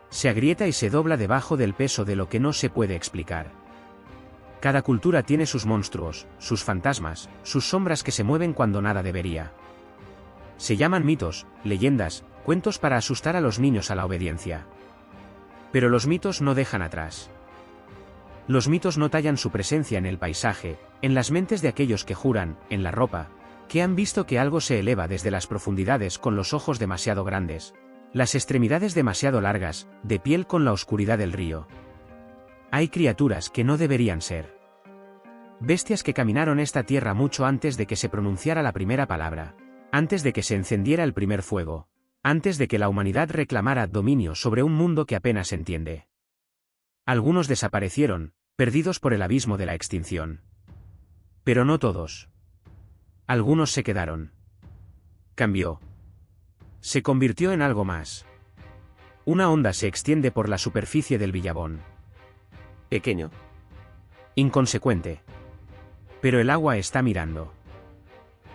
Se agrieta y se dobla debajo del peso de lo que no se puede explicar. Cada cultura tiene sus monstruos, sus fantasmas, sus sombras que se mueven cuando nada debería. Se llaman mitos, leyendas, cuentos para asustar a los niños a la obediencia. Pero los mitos no dejan atrás. Los mitos no tallan su presencia en el paisaje, En las mentes de aquellos que juran, en la ropa, que han visto que algo se eleva desde las profundidades con los ojos demasiado grandes, las extremidades demasiado largas, de piel con la oscuridad del río. Hay criaturas que no deberían ser. Bestias que caminaron esta tierra mucho antes de que se pronunciara la primera palabra, antes de que se encendiera el primer fuego, antes de que la humanidad reclamara dominio sobre un mundo que apenas entiende. Algunos desaparecieron, perdidos por el abismo de la extinción. Pero no todos. Algunos se quedaron. Cambió. Se convirtió en algo más. Una onda se extiende por la superficie del Billabón. Pequeño. Inconsecuente. Pero el agua está mirando.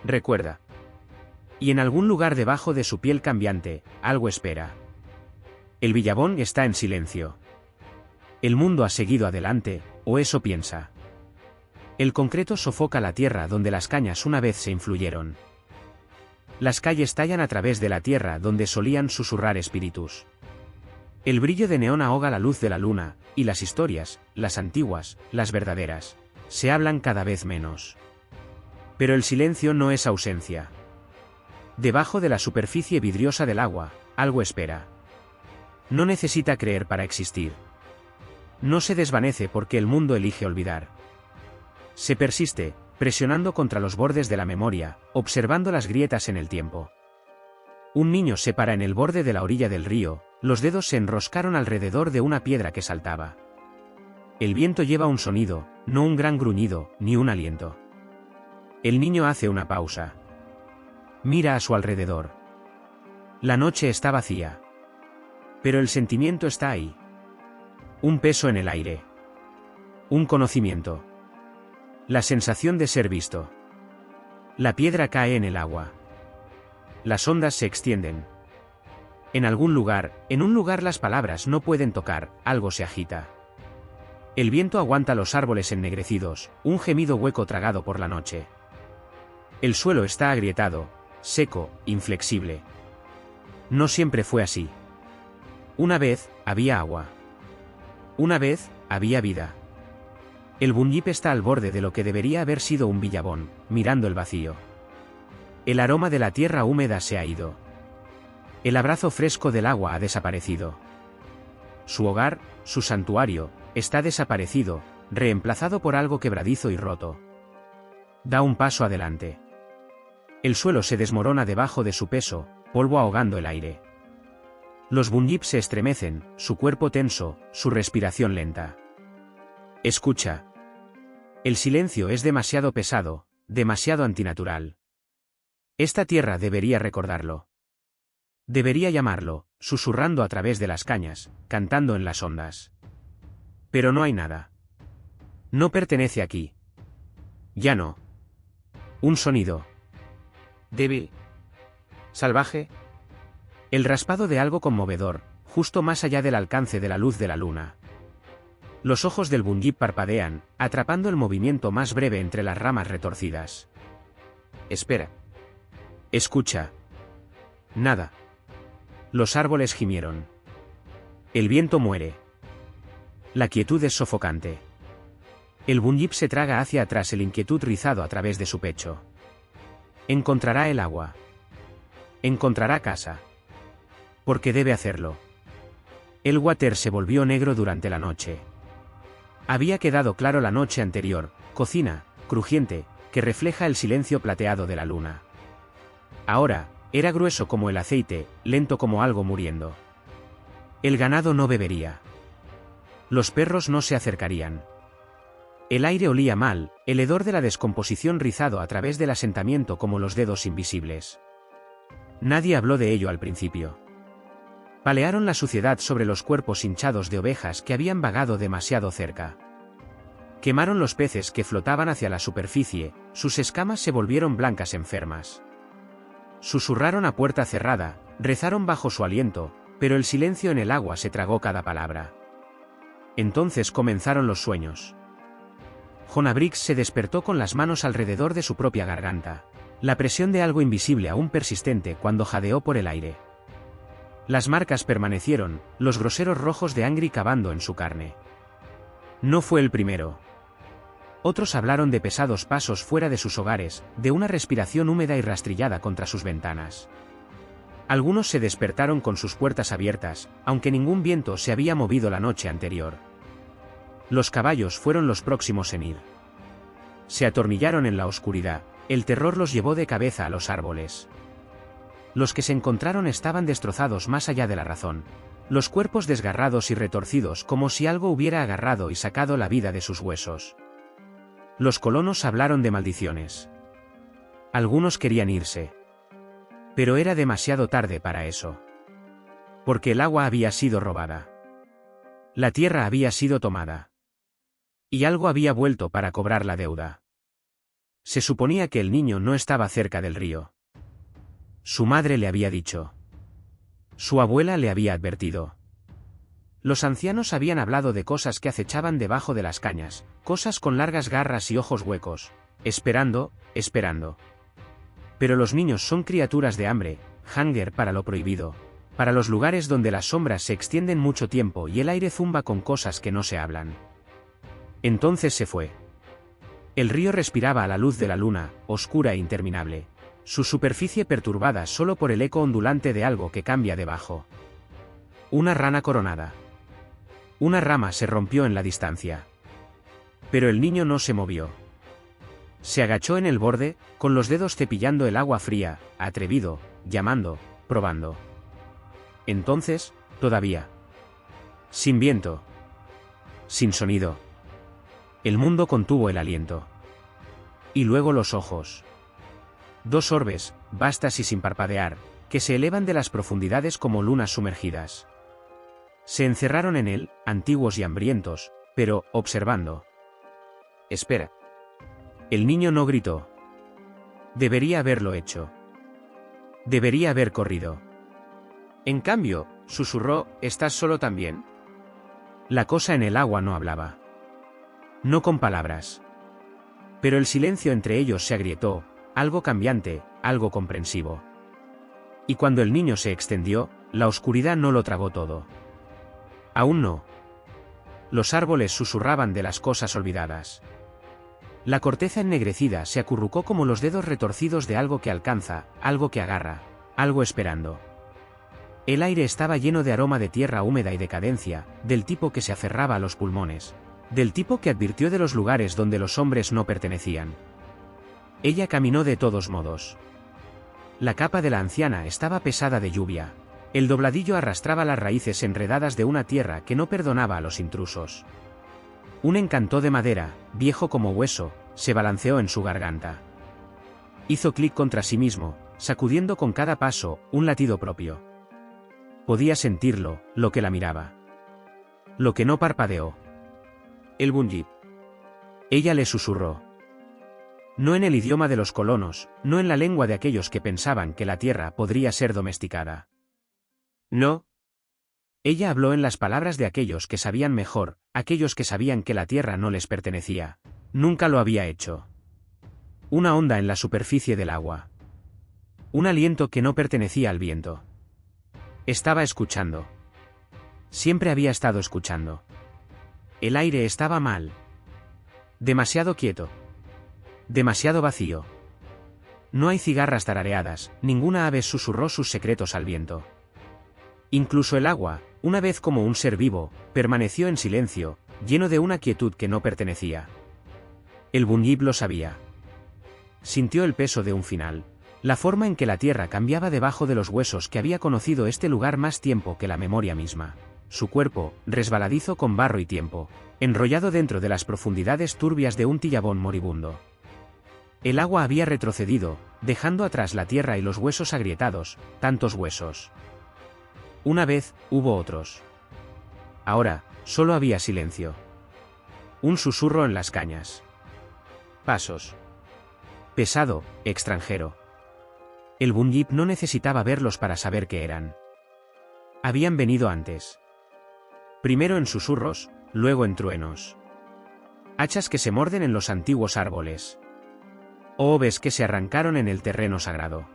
Recuerda. Y en algún lugar debajo de su piel cambiante, algo espera. El Billabón está en silencio. El mundo ha seguido adelante, o eso piensa. El concreto sofoca la tierra donde las cañas una vez se influyeron. Las calles tallan a través de la tierra donde solían susurrar espíritus. El brillo de neón ahoga la luz de la luna, y las historias, las antiguas, las verdaderas, se hablan cada vez menos. Pero el silencio no es ausencia. Debajo de la superficie vidriosa del agua, algo espera. No necesita creer para existir. No se desvanece porque el mundo elige olvidar. Se persiste, presionando contra los bordes de la memoria, observando las grietas en el tiempo. Un niño se para en el borde de la orilla del río, los dedos se enroscaron alrededor de una piedra que saltaba. El viento lleva un sonido, no un gran gruñido, ni un aliento. El niño hace una pausa. Mira a su alrededor. La noche está vacía. Pero el sentimiento está ahí. Un peso en el aire. Un conocimiento. La sensación de ser visto. La piedra cae en el agua. Las ondas se extienden. En algún lugar, en un lugar las palabras no pueden tocar, algo se agita. El viento aguanta los árboles ennegrecidos, un gemido hueco tragado por la noche. El suelo está agrietado, seco, inflexible. No siempre fue así. Una vez, había agua. Una vez, había vida. El Bunyip está al borde de lo que debería haber sido un Billabón, mirando el vacío. El aroma de la tierra húmeda se ha ido. El abrazo fresco del agua ha desaparecido. Su hogar, su santuario, está desaparecido, reemplazado por algo quebradizo y roto. Da un paso adelante. El suelo se desmorona debajo de su peso, polvo ahogando el aire. Los Bunyip se estremecen, su cuerpo tenso, su respiración lenta. Escucha. El silencio es demasiado pesado, demasiado antinatural. Esta tierra debería recordarlo. Debería llamarlo, susurrando a través de las cañas, cantando en las ondas. Pero no hay nada. No pertenece aquí. Ya no. Un sonido. Débil. Salvaje. El raspado de algo conmovedor, justo más allá del alcance de la luz de la luna. Los ojos del Bunyip parpadean, atrapando el movimiento más breve entre las ramas retorcidas. Espera. Escucha. Nada. Los árboles gimieron. El viento muere. La quietud es sofocante. El Bunyip se traga hacia atrás el inquietud rizado a través de su pecho. Encontrará el agua. Encontrará casa. Porque debe hacerlo. El water se volvió negro durante la noche. Había quedado claro la noche anterior, cocina, crujiente, que refleja el silencio plateado de la luna. Ahora, era grueso como el aceite, lento como algo muriendo. El ganado no bebería. Los perros no se acercarían. El aire olía mal, el hedor de la descomposición rizado a través del asentamiento como los dedos invisibles. Nadie habló de ello al principio. Palearon la suciedad sobre los cuerpos hinchados de ovejas que habían vagado demasiado cerca. Quemaron los peces que flotaban hacia la superficie, sus escamas se volvieron blancas enfermas. Susurraron a puerta cerrada, rezaron bajo su aliento, pero el silencio en el agua se tragó cada palabra. Entonces comenzaron los sueños. Jonabrix se despertó con las manos alrededor de su propia garganta. La presión de algo invisible aún persistente cuando jadeó por el aire. Las marcas permanecieron, los groseros rojos de Angry cavando en su carne. No fue el primero. Otros hablaron de pesados pasos fuera de sus hogares, de una respiración húmeda y rastrillada contra sus ventanas. Algunos se despertaron con sus puertas abiertas, aunque ningún viento se había movido la noche anterior. Los caballos fueron los próximos en ir. Se atornillaron en la oscuridad, el terror los llevó de cabeza a los árboles. Los que se encontraron estaban destrozados más allá de la razón, los cuerpos desgarrados y retorcidos como si algo hubiera agarrado y sacado la vida de sus huesos. Los colonos hablaron de maldiciones. Algunos querían irse. Pero era demasiado tarde para eso. Porque el agua había sido robada. La tierra había sido tomada. Y algo había vuelto para cobrar la deuda. Se suponía que el niño no estaba cerca del río. Su madre le había dicho. Su abuela le había advertido. Los ancianos habían hablado de cosas que acechaban debajo de las cañas, cosas con largas garras y ojos huecos, esperando. Pero los niños son criaturas de hambre, hunger para lo prohibido, para los lugares donde las sombras se extienden mucho tiempo y el aire zumba con cosas que no se hablan. Entonces se fue. El río respiraba a la luz de la luna, oscura e interminable, su superficie perturbada solo por el eco ondulante de algo que cambia debajo. Una rana coronada. Una rama se rompió en la distancia. Pero el niño no se movió. Se agachó en el borde, con los dedos cepillando el agua fría, atrevido, llamando, probando. Entonces, todavía. Sin viento. Sin sonido. El mundo contuvo el aliento. Y luego los ojos. Dos orbes, vastas y sin parpadear, que se elevan de las profundidades como lunas sumergidas. Se encerraron en él, antiguos y hambrientos, pero, observando. Espera. El niño no gritó. Debería haberlo hecho. Debería haber corrido. En cambio, susurró, ¿estás solo también? La cosa en el agua no hablaba. No con palabras. Pero el silencio entre ellos se agrietó, algo cambiante, algo comprensivo. Y cuando el niño se extendió, la oscuridad no lo tragó todo. Aún no. Los árboles susurraban de las cosas olvidadas. La corteza ennegrecida se acurrucó como los dedos retorcidos de algo que alcanza, algo que agarra, algo esperando. El aire estaba lleno de aroma de tierra húmeda y decadencia, del tipo que se aferraba a los pulmones, del tipo que advirtió de los lugares donde los hombres no pertenecían. Ella caminó de todos modos. La capa de la anciana estaba pesada de lluvia. El dobladillo arrastraba las raíces enredadas de una tierra que no perdonaba a los intrusos. Un encanto de madera, viejo como hueso, se balanceó en su garganta. Hizo clic contra sí mismo, sacudiendo con cada paso, un latido propio. Podía sentirlo, lo que la miraba. Lo que no parpadeó. El Bunjip. Ella le susurró. No en el idioma de los colonos, no en la lengua de aquellos que pensaban que la tierra podría ser domesticada. No. Ella habló en las palabras de aquellos que sabían mejor, aquellos que sabían que la tierra no les pertenecía. Nunca lo había hecho. Una onda en la superficie del agua. Un aliento que no pertenecía al viento. Estaba escuchando. Siempre había estado escuchando. El aire estaba mal. Demasiado quieto. Demasiado vacío. No hay cigarras tarareadas, ninguna ave susurró sus secretos al viento. Incluso el agua, una vez como un ser vivo, permaneció en silencio, lleno de una quietud que no pertenecía. El Bunjip lo sabía. Sintió el peso de un final, la forma en que la tierra cambiaba debajo de los huesos que había conocido este lugar más tiempo que la memoria misma. Su cuerpo, resbaladizo con barro y tiempo, enrollado dentro de las profundidades turbias de un tillabón moribundo. El agua había retrocedido, dejando atrás la tierra y los huesos agrietados, tantos huesos. Una vez, hubo otros. Ahora, solo había silencio. Un susurro en las cañas. Pasos. Pesado, extranjero. El Bunjip no necesitaba verlos para saber qué eran. Habían venido antes. Primero en susurros, luego en truenos. Hachas que se morden en los antiguos árboles. Oves que se arrancaron en el terreno sagrado.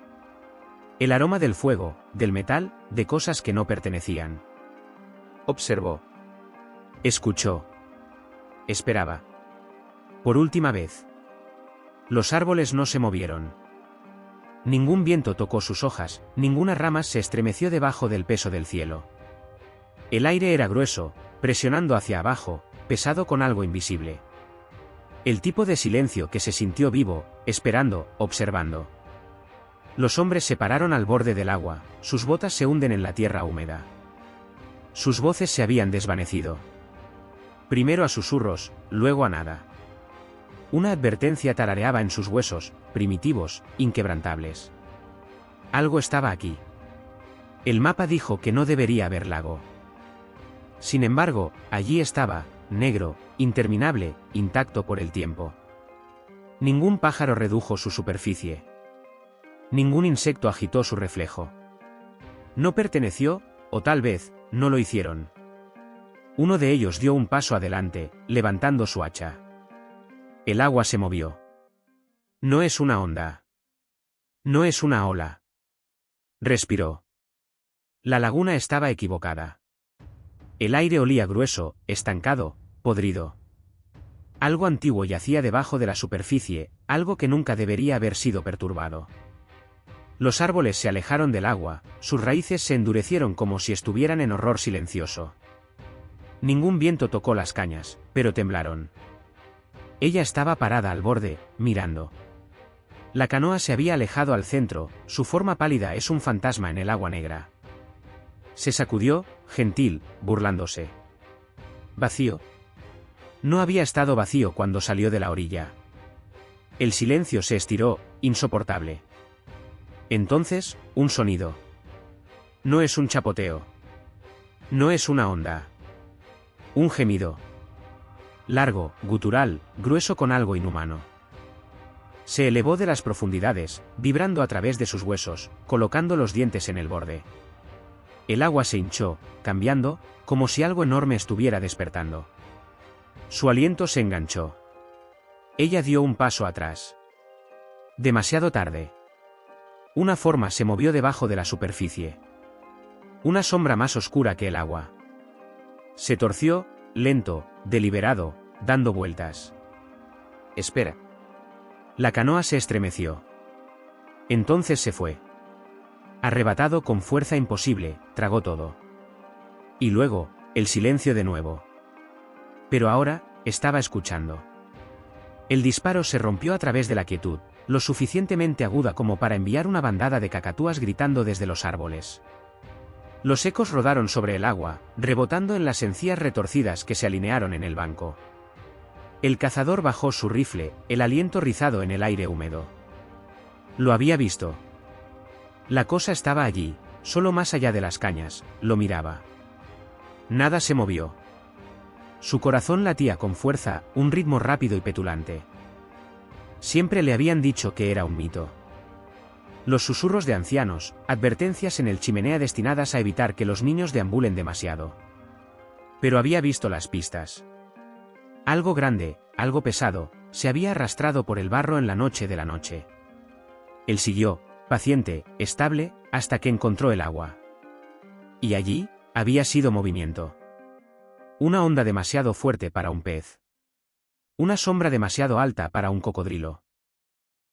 El aroma del fuego, del metal, de cosas que no pertenecían. Observó. Escuchó. Esperaba. Por última vez. Los árboles no se movieron. Ningún viento tocó sus hojas, ninguna rama se estremeció debajo del peso del cielo. El aire era grueso, presionando hacia abajo, pesado con algo invisible. El tipo de silencio que se sintió vivo, esperando, observando. Los hombres se pararon al borde del agua, sus botas se hunden en la tierra húmeda. Sus voces se habían desvanecido. Primero a susurros, luego a nada. Una advertencia tarareaba en sus huesos, primitivos, inquebrantables. Algo estaba aquí. El mapa dijo que no debería haber lago. Sin embargo, allí estaba, negro, interminable, intacto por el tiempo. Ningún pájaro redujo su superficie. Ningún insecto agitó su reflejo. No perteneció, o tal vez, no lo hicieron. Uno de ellos dio un paso adelante, levantando su hacha. El agua se movió. No es una onda. No es una ola. Respiró. La laguna estaba equivocada. El aire olía grueso, estancado, podrido. Algo antiguo yacía debajo de la superficie, algo que nunca debería haber sido perturbado. Los árboles se alejaron del agua, sus raíces se endurecieron como si estuvieran en horror silencioso. Ningún viento tocó las cañas, pero temblaron. Ella estaba parada al borde, mirando. La canoa se había alejado al centro, su forma pálida es un fantasma en el agua negra. Se sacudió, gentil, burlándose. Vacío. No había estado vacío cuando salió de la orilla. El silencio se estiró, insoportable. Entonces, un sonido. No es un chapoteo. No es una onda. Un gemido. Largo, gutural, grueso con algo inhumano. Se elevó de las profundidades, vibrando a través de sus huesos, colocando los dientes en el borde. El agua se hinchó, cambiando, como si algo enorme estuviera despertando. Su aliento se enganchó. Ella dio un paso atrás. Demasiado tarde. Una forma se movió debajo de la superficie. Una sombra más oscura que el agua. Se torció, lento, deliberado, dando vueltas. Espera. La canoa se estremeció. Entonces se fue. Arrebatado con fuerza imposible, tragó todo. Y luego, el silencio de nuevo. Pero ahora, estaba escuchando. El disparo se rompió a través de la quietud, lo suficientemente aguda como para enviar una bandada de cacatúas gritando desde los árboles. Los ecos rodaron sobre el agua, rebotando en las encías retorcidas que se alinearon en el banco. El cazador bajó su rifle, el aliento rizado en el aire húmedo. Lo había visto. La cosa estaba allí, solo más allá de las cañas, lo miraba. Nada se movió. Su corazón latía con fuerza, un ritmo rápido y petulante. Siempre le habían dicho que era un mito. Los susurros de ancianos, advertencias en el chimenea destinadas a evitar que los niños deambulen demasiado. Pero había visto las pistas. Algo grande, algo pesado, se había arrastrado por el barro en la noche de la noche. Él siguió, paciente, estable, hasta que encontró el agua. Y allí, había sido movimiento. Una onda demasiado fuerte para un pez. Una sombra demasiado alta para un cocodrilo.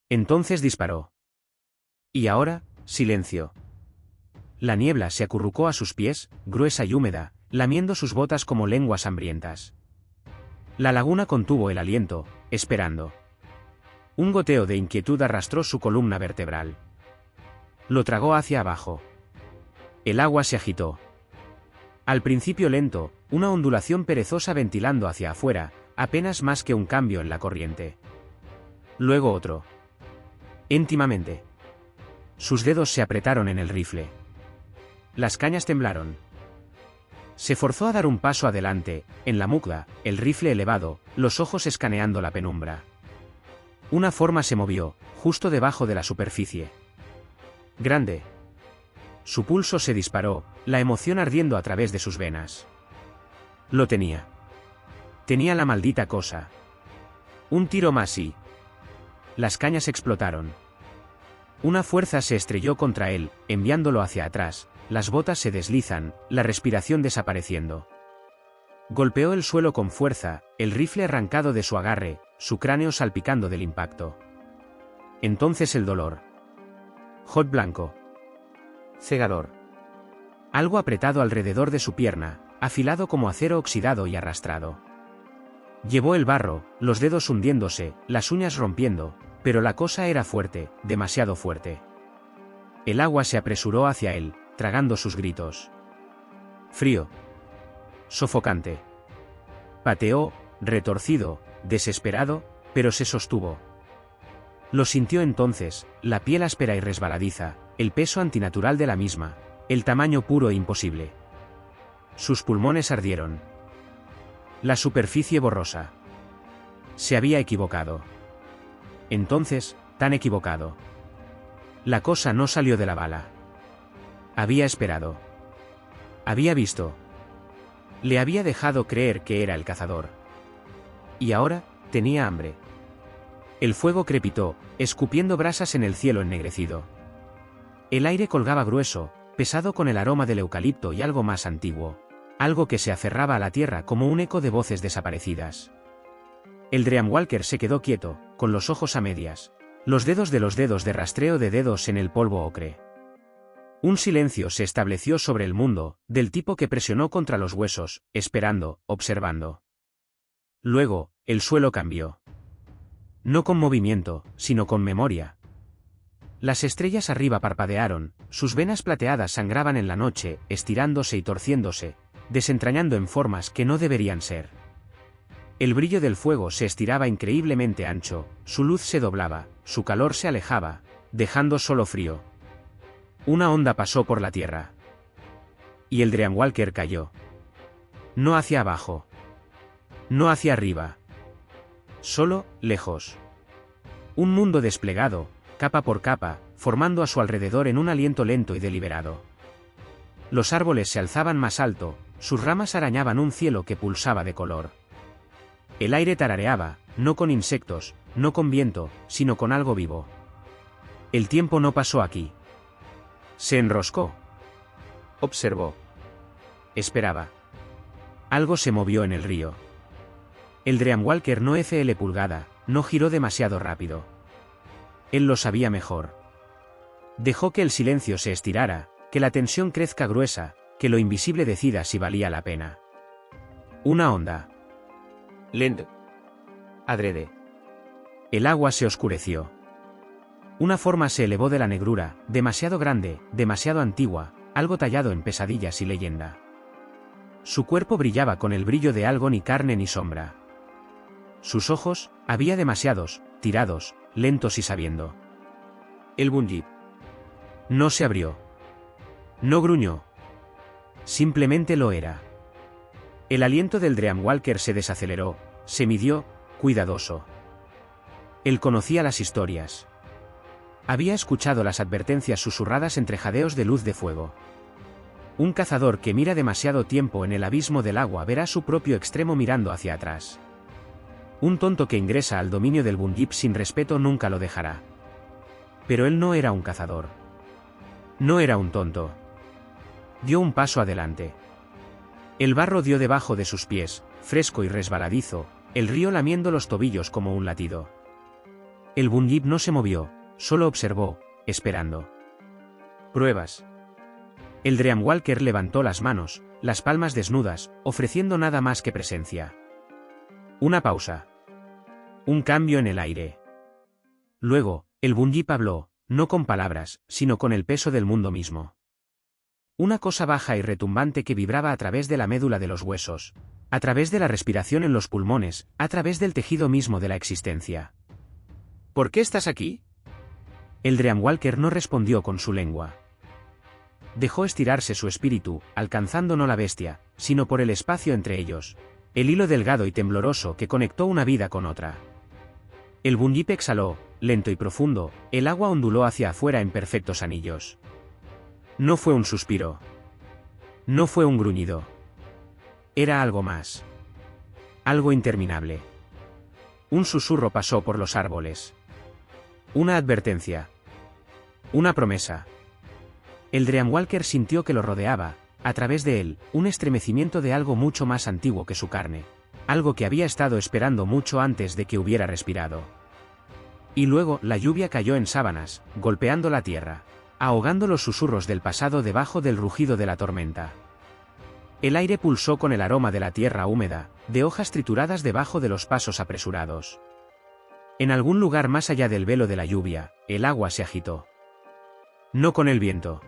Entonces disparó. Y ahora, silencio. La niebla se acurrucó a sus pies, gruesa y húmeda, lamiendo sus botas como lenguas hambrientas. La laguna contuvo el aliento, esperando. Un goteo de inquietud arrastró su columna vertebral. Lo tragó hacia abajo. El agua se agitó. Al principio lento, una ondulación perezosa ventilando hacia afuera, apenas más que un cambio en la corriente. Luego otro. Íntimamente. Sus dedos se apretaron en el rifle. Las cañas temblaron. Se forzó a dar un paso adelante, en la mucla, el rifle elevado, los ojos escaneando la penumbra. Una forma se movió, justo debajo de la superficie. Grande. Su pulso se disparó, la emoción ardiendo a través de sus venas. Lo tenía. Tenía la maldita cosa. Un tiro más y... Las cañas explotaron. Una fuerza se estrelló contra él, enviándolo hacia atrás, las botas se deslizan, la respiración desapareciendo. Golpeó el suelo con fuerza, el rifle arrancado de su agarre, su cráneo salpicando del impacto. Entonces el dolor. Hot blanco. Cegador. Algo apretado alrededor de su pierna, afilado como acero oxidado y arrastrado. Llevó el barro, los dedos hundiéndose, las uñas rompiendo, pero la cosa era fuerte, demasiado fuerte. El agua se apresuró hacia él, tragando sus gritos. Frío. Sofocante. Pateó, retorcido, desesperado, pero se sostuvo. Lo sintió entonces, la piel áspera y resbaladiza, el peso antinatural de la misma, el tamaño puro e imposible. Sus pulmones ardieron. La superficie borrosa. Se había equivocado. Entonces, tan equivocado. La cosa no salió de la bala. Había esperado. Había visto. Le había dejado creer que era el cazador. Y ahora, tenía hambre. El fuego crepitó, escupiendo brasas en el cielo ennegrecido. El aire colgaba grueso, pesado con el aroma del eucalipto y algo más antiguo. Algo que se aferraba a la tierra como un eco de voces desaparecidas. El Dreamwalker se quedó quieto, con los ojos a medias. Los dedos de rastreo de dedos en el polvo ocre. Un silencio se estableció sobre el mundo, del tipo que presionó contra los huesos, esperando, observando. Luego, el suelo cambió. No con movimiento, sino con memoria. Las estrellas arriba parpadearon, sus venas plateadas sangraban en la noche, estirándose y torciéndose, desentrañando en formas que no deberían ser. El brillo del fuego se estiraba increíblemente ancho, su luz se doblaba, su calor se alejaba, dejando solo frío. Una onda pasó por la tierra. Y el Dreamwalker cayó. No hacia abajo. No hacia arriba. Solo, lejos. Un mundo desplegado, capa por capa, formando a su alrededor en un aliento lento y deliberado. Los árboles se alzaban más alto, sus ramas arañaban un cielo que pulsaba de color. El aire tarareaba, no con insectos, no con viento, sino con algo vivo. El tiempo no pasó aquí. Se enroscó. Observó. Esperaba. Algo se movió en el río. El Dreamwalker no pulgada, no giró demasiado rápido. Él lo sabía mejor. Dejó que el silencio se estirara, que la tensión crezca gruesa, que lo invisible decida si valía la pena. Una onda. Lento. Adrede. El agua se oscureció. Una forma se elevó de la negrura, demasiado grande, demasiado antigua, algo tallado en pesadillas y leyenda. Su cuerpo brillaba con el brillo de algo ni carne ni sombra. Sus ojos, había demasiados, tirados, lentos y sabiendo. El Bunjip. No se abrió. No gruñó. Simplemente lo era. El aliento del Dreamwalker se desaceleró, se midió, cuidadoso. Él conocía las historias. Había escuchado las advertencias susurradas entre jadeos de luz de fuego. Un cazador que mira demasiado tiempo en el abismo del agua verá su propio extremo mirando hacia atrás. Un tonto que ingresa al dominio del Bunjip sin respeto nunca lo dejará. Pero él no era un cazador. No era un tonto. Dio un paso adelante. El barro dio debajo de sus pies, fresco y resbaladizo, el río lamiendo los tobillos como un latido. El Bunjip no se movió, solo observó, esperando. Pruebas. El Dreamwalker levantó las manos, las palmas desnudas, ofreciendo nada más que presencia. Una pausa. Un cambio en el aire. Luego, el Bunjip habló, no con palabras, sino con el peso del mundo mismo. Una cosa baja y retumbante que vibraba a través de la médula de los huesos, a través de la respiración en los pulmones, a través del tejido mismo de la existencia. ¿Por qué estás aquí? El Dreamwalker no respondió con su lengua. Dejó estirarse su espíritu, alcanzando no la bestia, sino por el espacio entre ellos, el hilo delgado y tembloroso que conectó una vida con otra. El Bunjip exhaló, lento y profundo, el agua onduló hacia afuera en perfectos anillos. No fue un suspiro. No fue un gruñido. Era algo más. Algo interminable. Un susurro pasó por los árboles. Una advertencia. Una promesa. El Dreamwalker sintió que lo rodeaba, a través de él, un estremecimiento de algo mucho más antiguo que su carne. algo que había estado esperando mucho antes de que hubiera respirado. Y luego la lluvia cayó en sábanas, golpeando la tierra, ahogando los susurros del pasado debajo del rugido de la tormenta. El aire pulsó con el aroma de la tierra húmeda, de hojas trituradas debajo de los pasos apresurados. En algún lugar más allá del velo de la lluvia, el agua se agitó. No con el viento.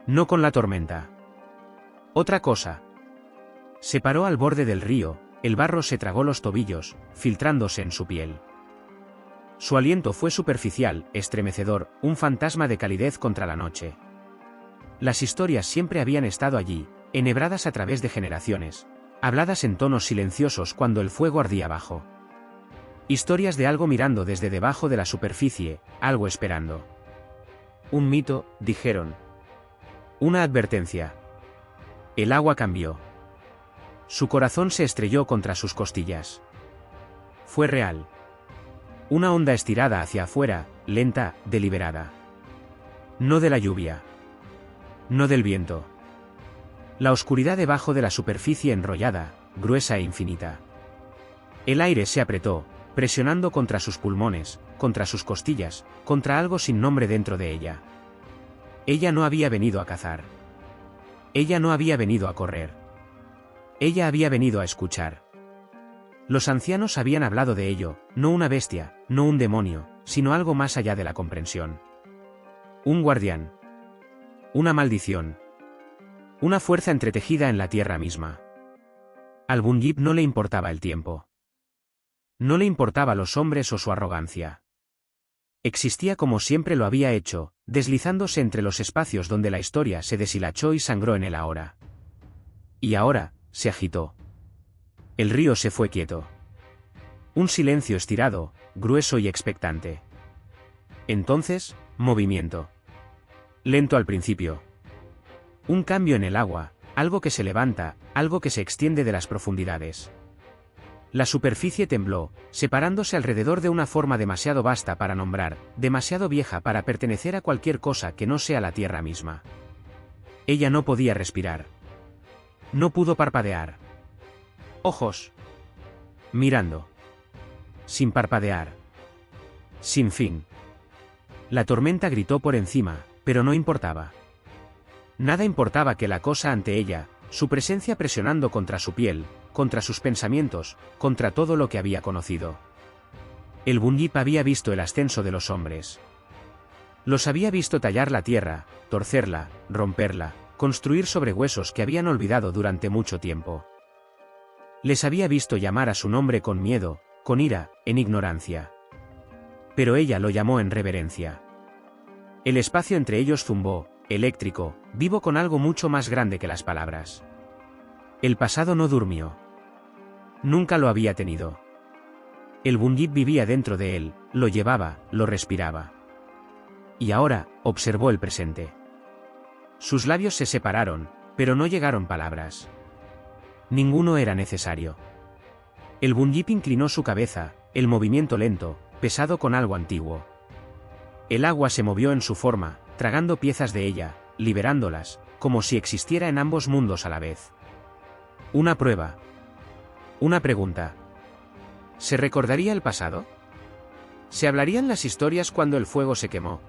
No con la tormenta. Otra cosa. Se paró al borde del río, el barro se tragó los tobillos, filtrándose en su piel. Su aliento fue superficial, estremecedor, un fantasma de calidez contra la noche. Las historias siempre habían estado allí, enhebradas a través de generaciones, habladas en tonos silenciosos cuando el fuego ardía abajo. Historias de algo mirando desde debajo de la superficie, algo esperando. Un mito, dijeron. Una advertencia. El agua cambió. Su corazón se estrelló contra sus costillas. Fue real. Una onda estirada hacia afuera, lenta, deliberada. No de la lluvia. No del viento. La oscuridad debajo de la superficie enrollada, gruesa e infinita. El aire se apretó, presionando contra sus pulmones, contra sus costillas, contra algo sin nombre dentro de ella. Ella no había venido a cazar. Ella no había venido a correr. Ella había venido a escuchar. Los ancianos habían hablado de ello, no una bestia, no un demonio, sino algo más allá de la comprensión. Un guardián. Una maldición. Una fuerza entretejida en la tierra misma. Al Bunyip no le importaba el tiempo. No le importaba los hombres o su arrogancia. Existía como siempre lo había hecho, deslizándose entre los espacios donde la historia se deshilachó y sangró en el ahora. Y ahora, se agitó. El río se fue quieto. Un silencio estirado, grueso y expectante. Entonces, movimiento. Lento al principio. Un cambio en el agua, algo que se levanta, algo que se extiende de las profundidades. La superficie tembló, separándose alrededor de una forma demasiado vasta para nombrar, demasiado vieja para pertenecer a cualquier cosa que no sea la tierra misma. Ella no podía respirar. No pudo parpadear. Ojos. Mirando. Sin parpadear. Sin fin. La tormenta gritó por encima, pero no importaba. Nada importaba que la cosa ante ella, su presencia presionando contra su piel, contra sus pensamientos, contra todo lo que había conocido. El Bunyip había visto el ascenso de los hombres. Los había visto tallar la tierra, torcerla, romperla, construir sobre huesos que habían olvidado durante mucho tiempo. Les había visto llamar a su nombre con miedo, con ira, en ignorancia. Pero ella lo llamó en reverencia. El espacio entre ellos zumbó, eléctrico, vivo con algo mucho más grande que las palabras. El pasado no durmió. Nunca lo había tenido. El Bunyip vivía dentro de él, lo llevaba, lo respiraba. Y ahora, observó el presente. Sus labios se separaron, pero no llegaron palabras. Ninguno era necesario. El Bunyip inclinó su cabeza, el movimiento lento, pesado con algo antiguo. El agua se movió en su forma, tragando piezas de ella, liberándolas, como si existiera en ambos mundos a la vez. Una prueba. Una pregunta. ¿Se recordaría el pasado? ¿Se hablarían las historias cuando el fuego se quemó?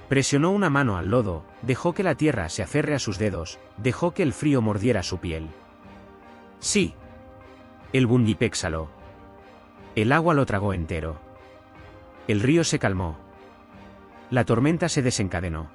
Presionó una mano al lodo, dejó que la tierra se aferre a sus dedos, dejó que el frío mordiera su piel. Sí. El Bunyip exhaló. El agua lo tragó entero. El río se calmó. La tormenta se desencadenó.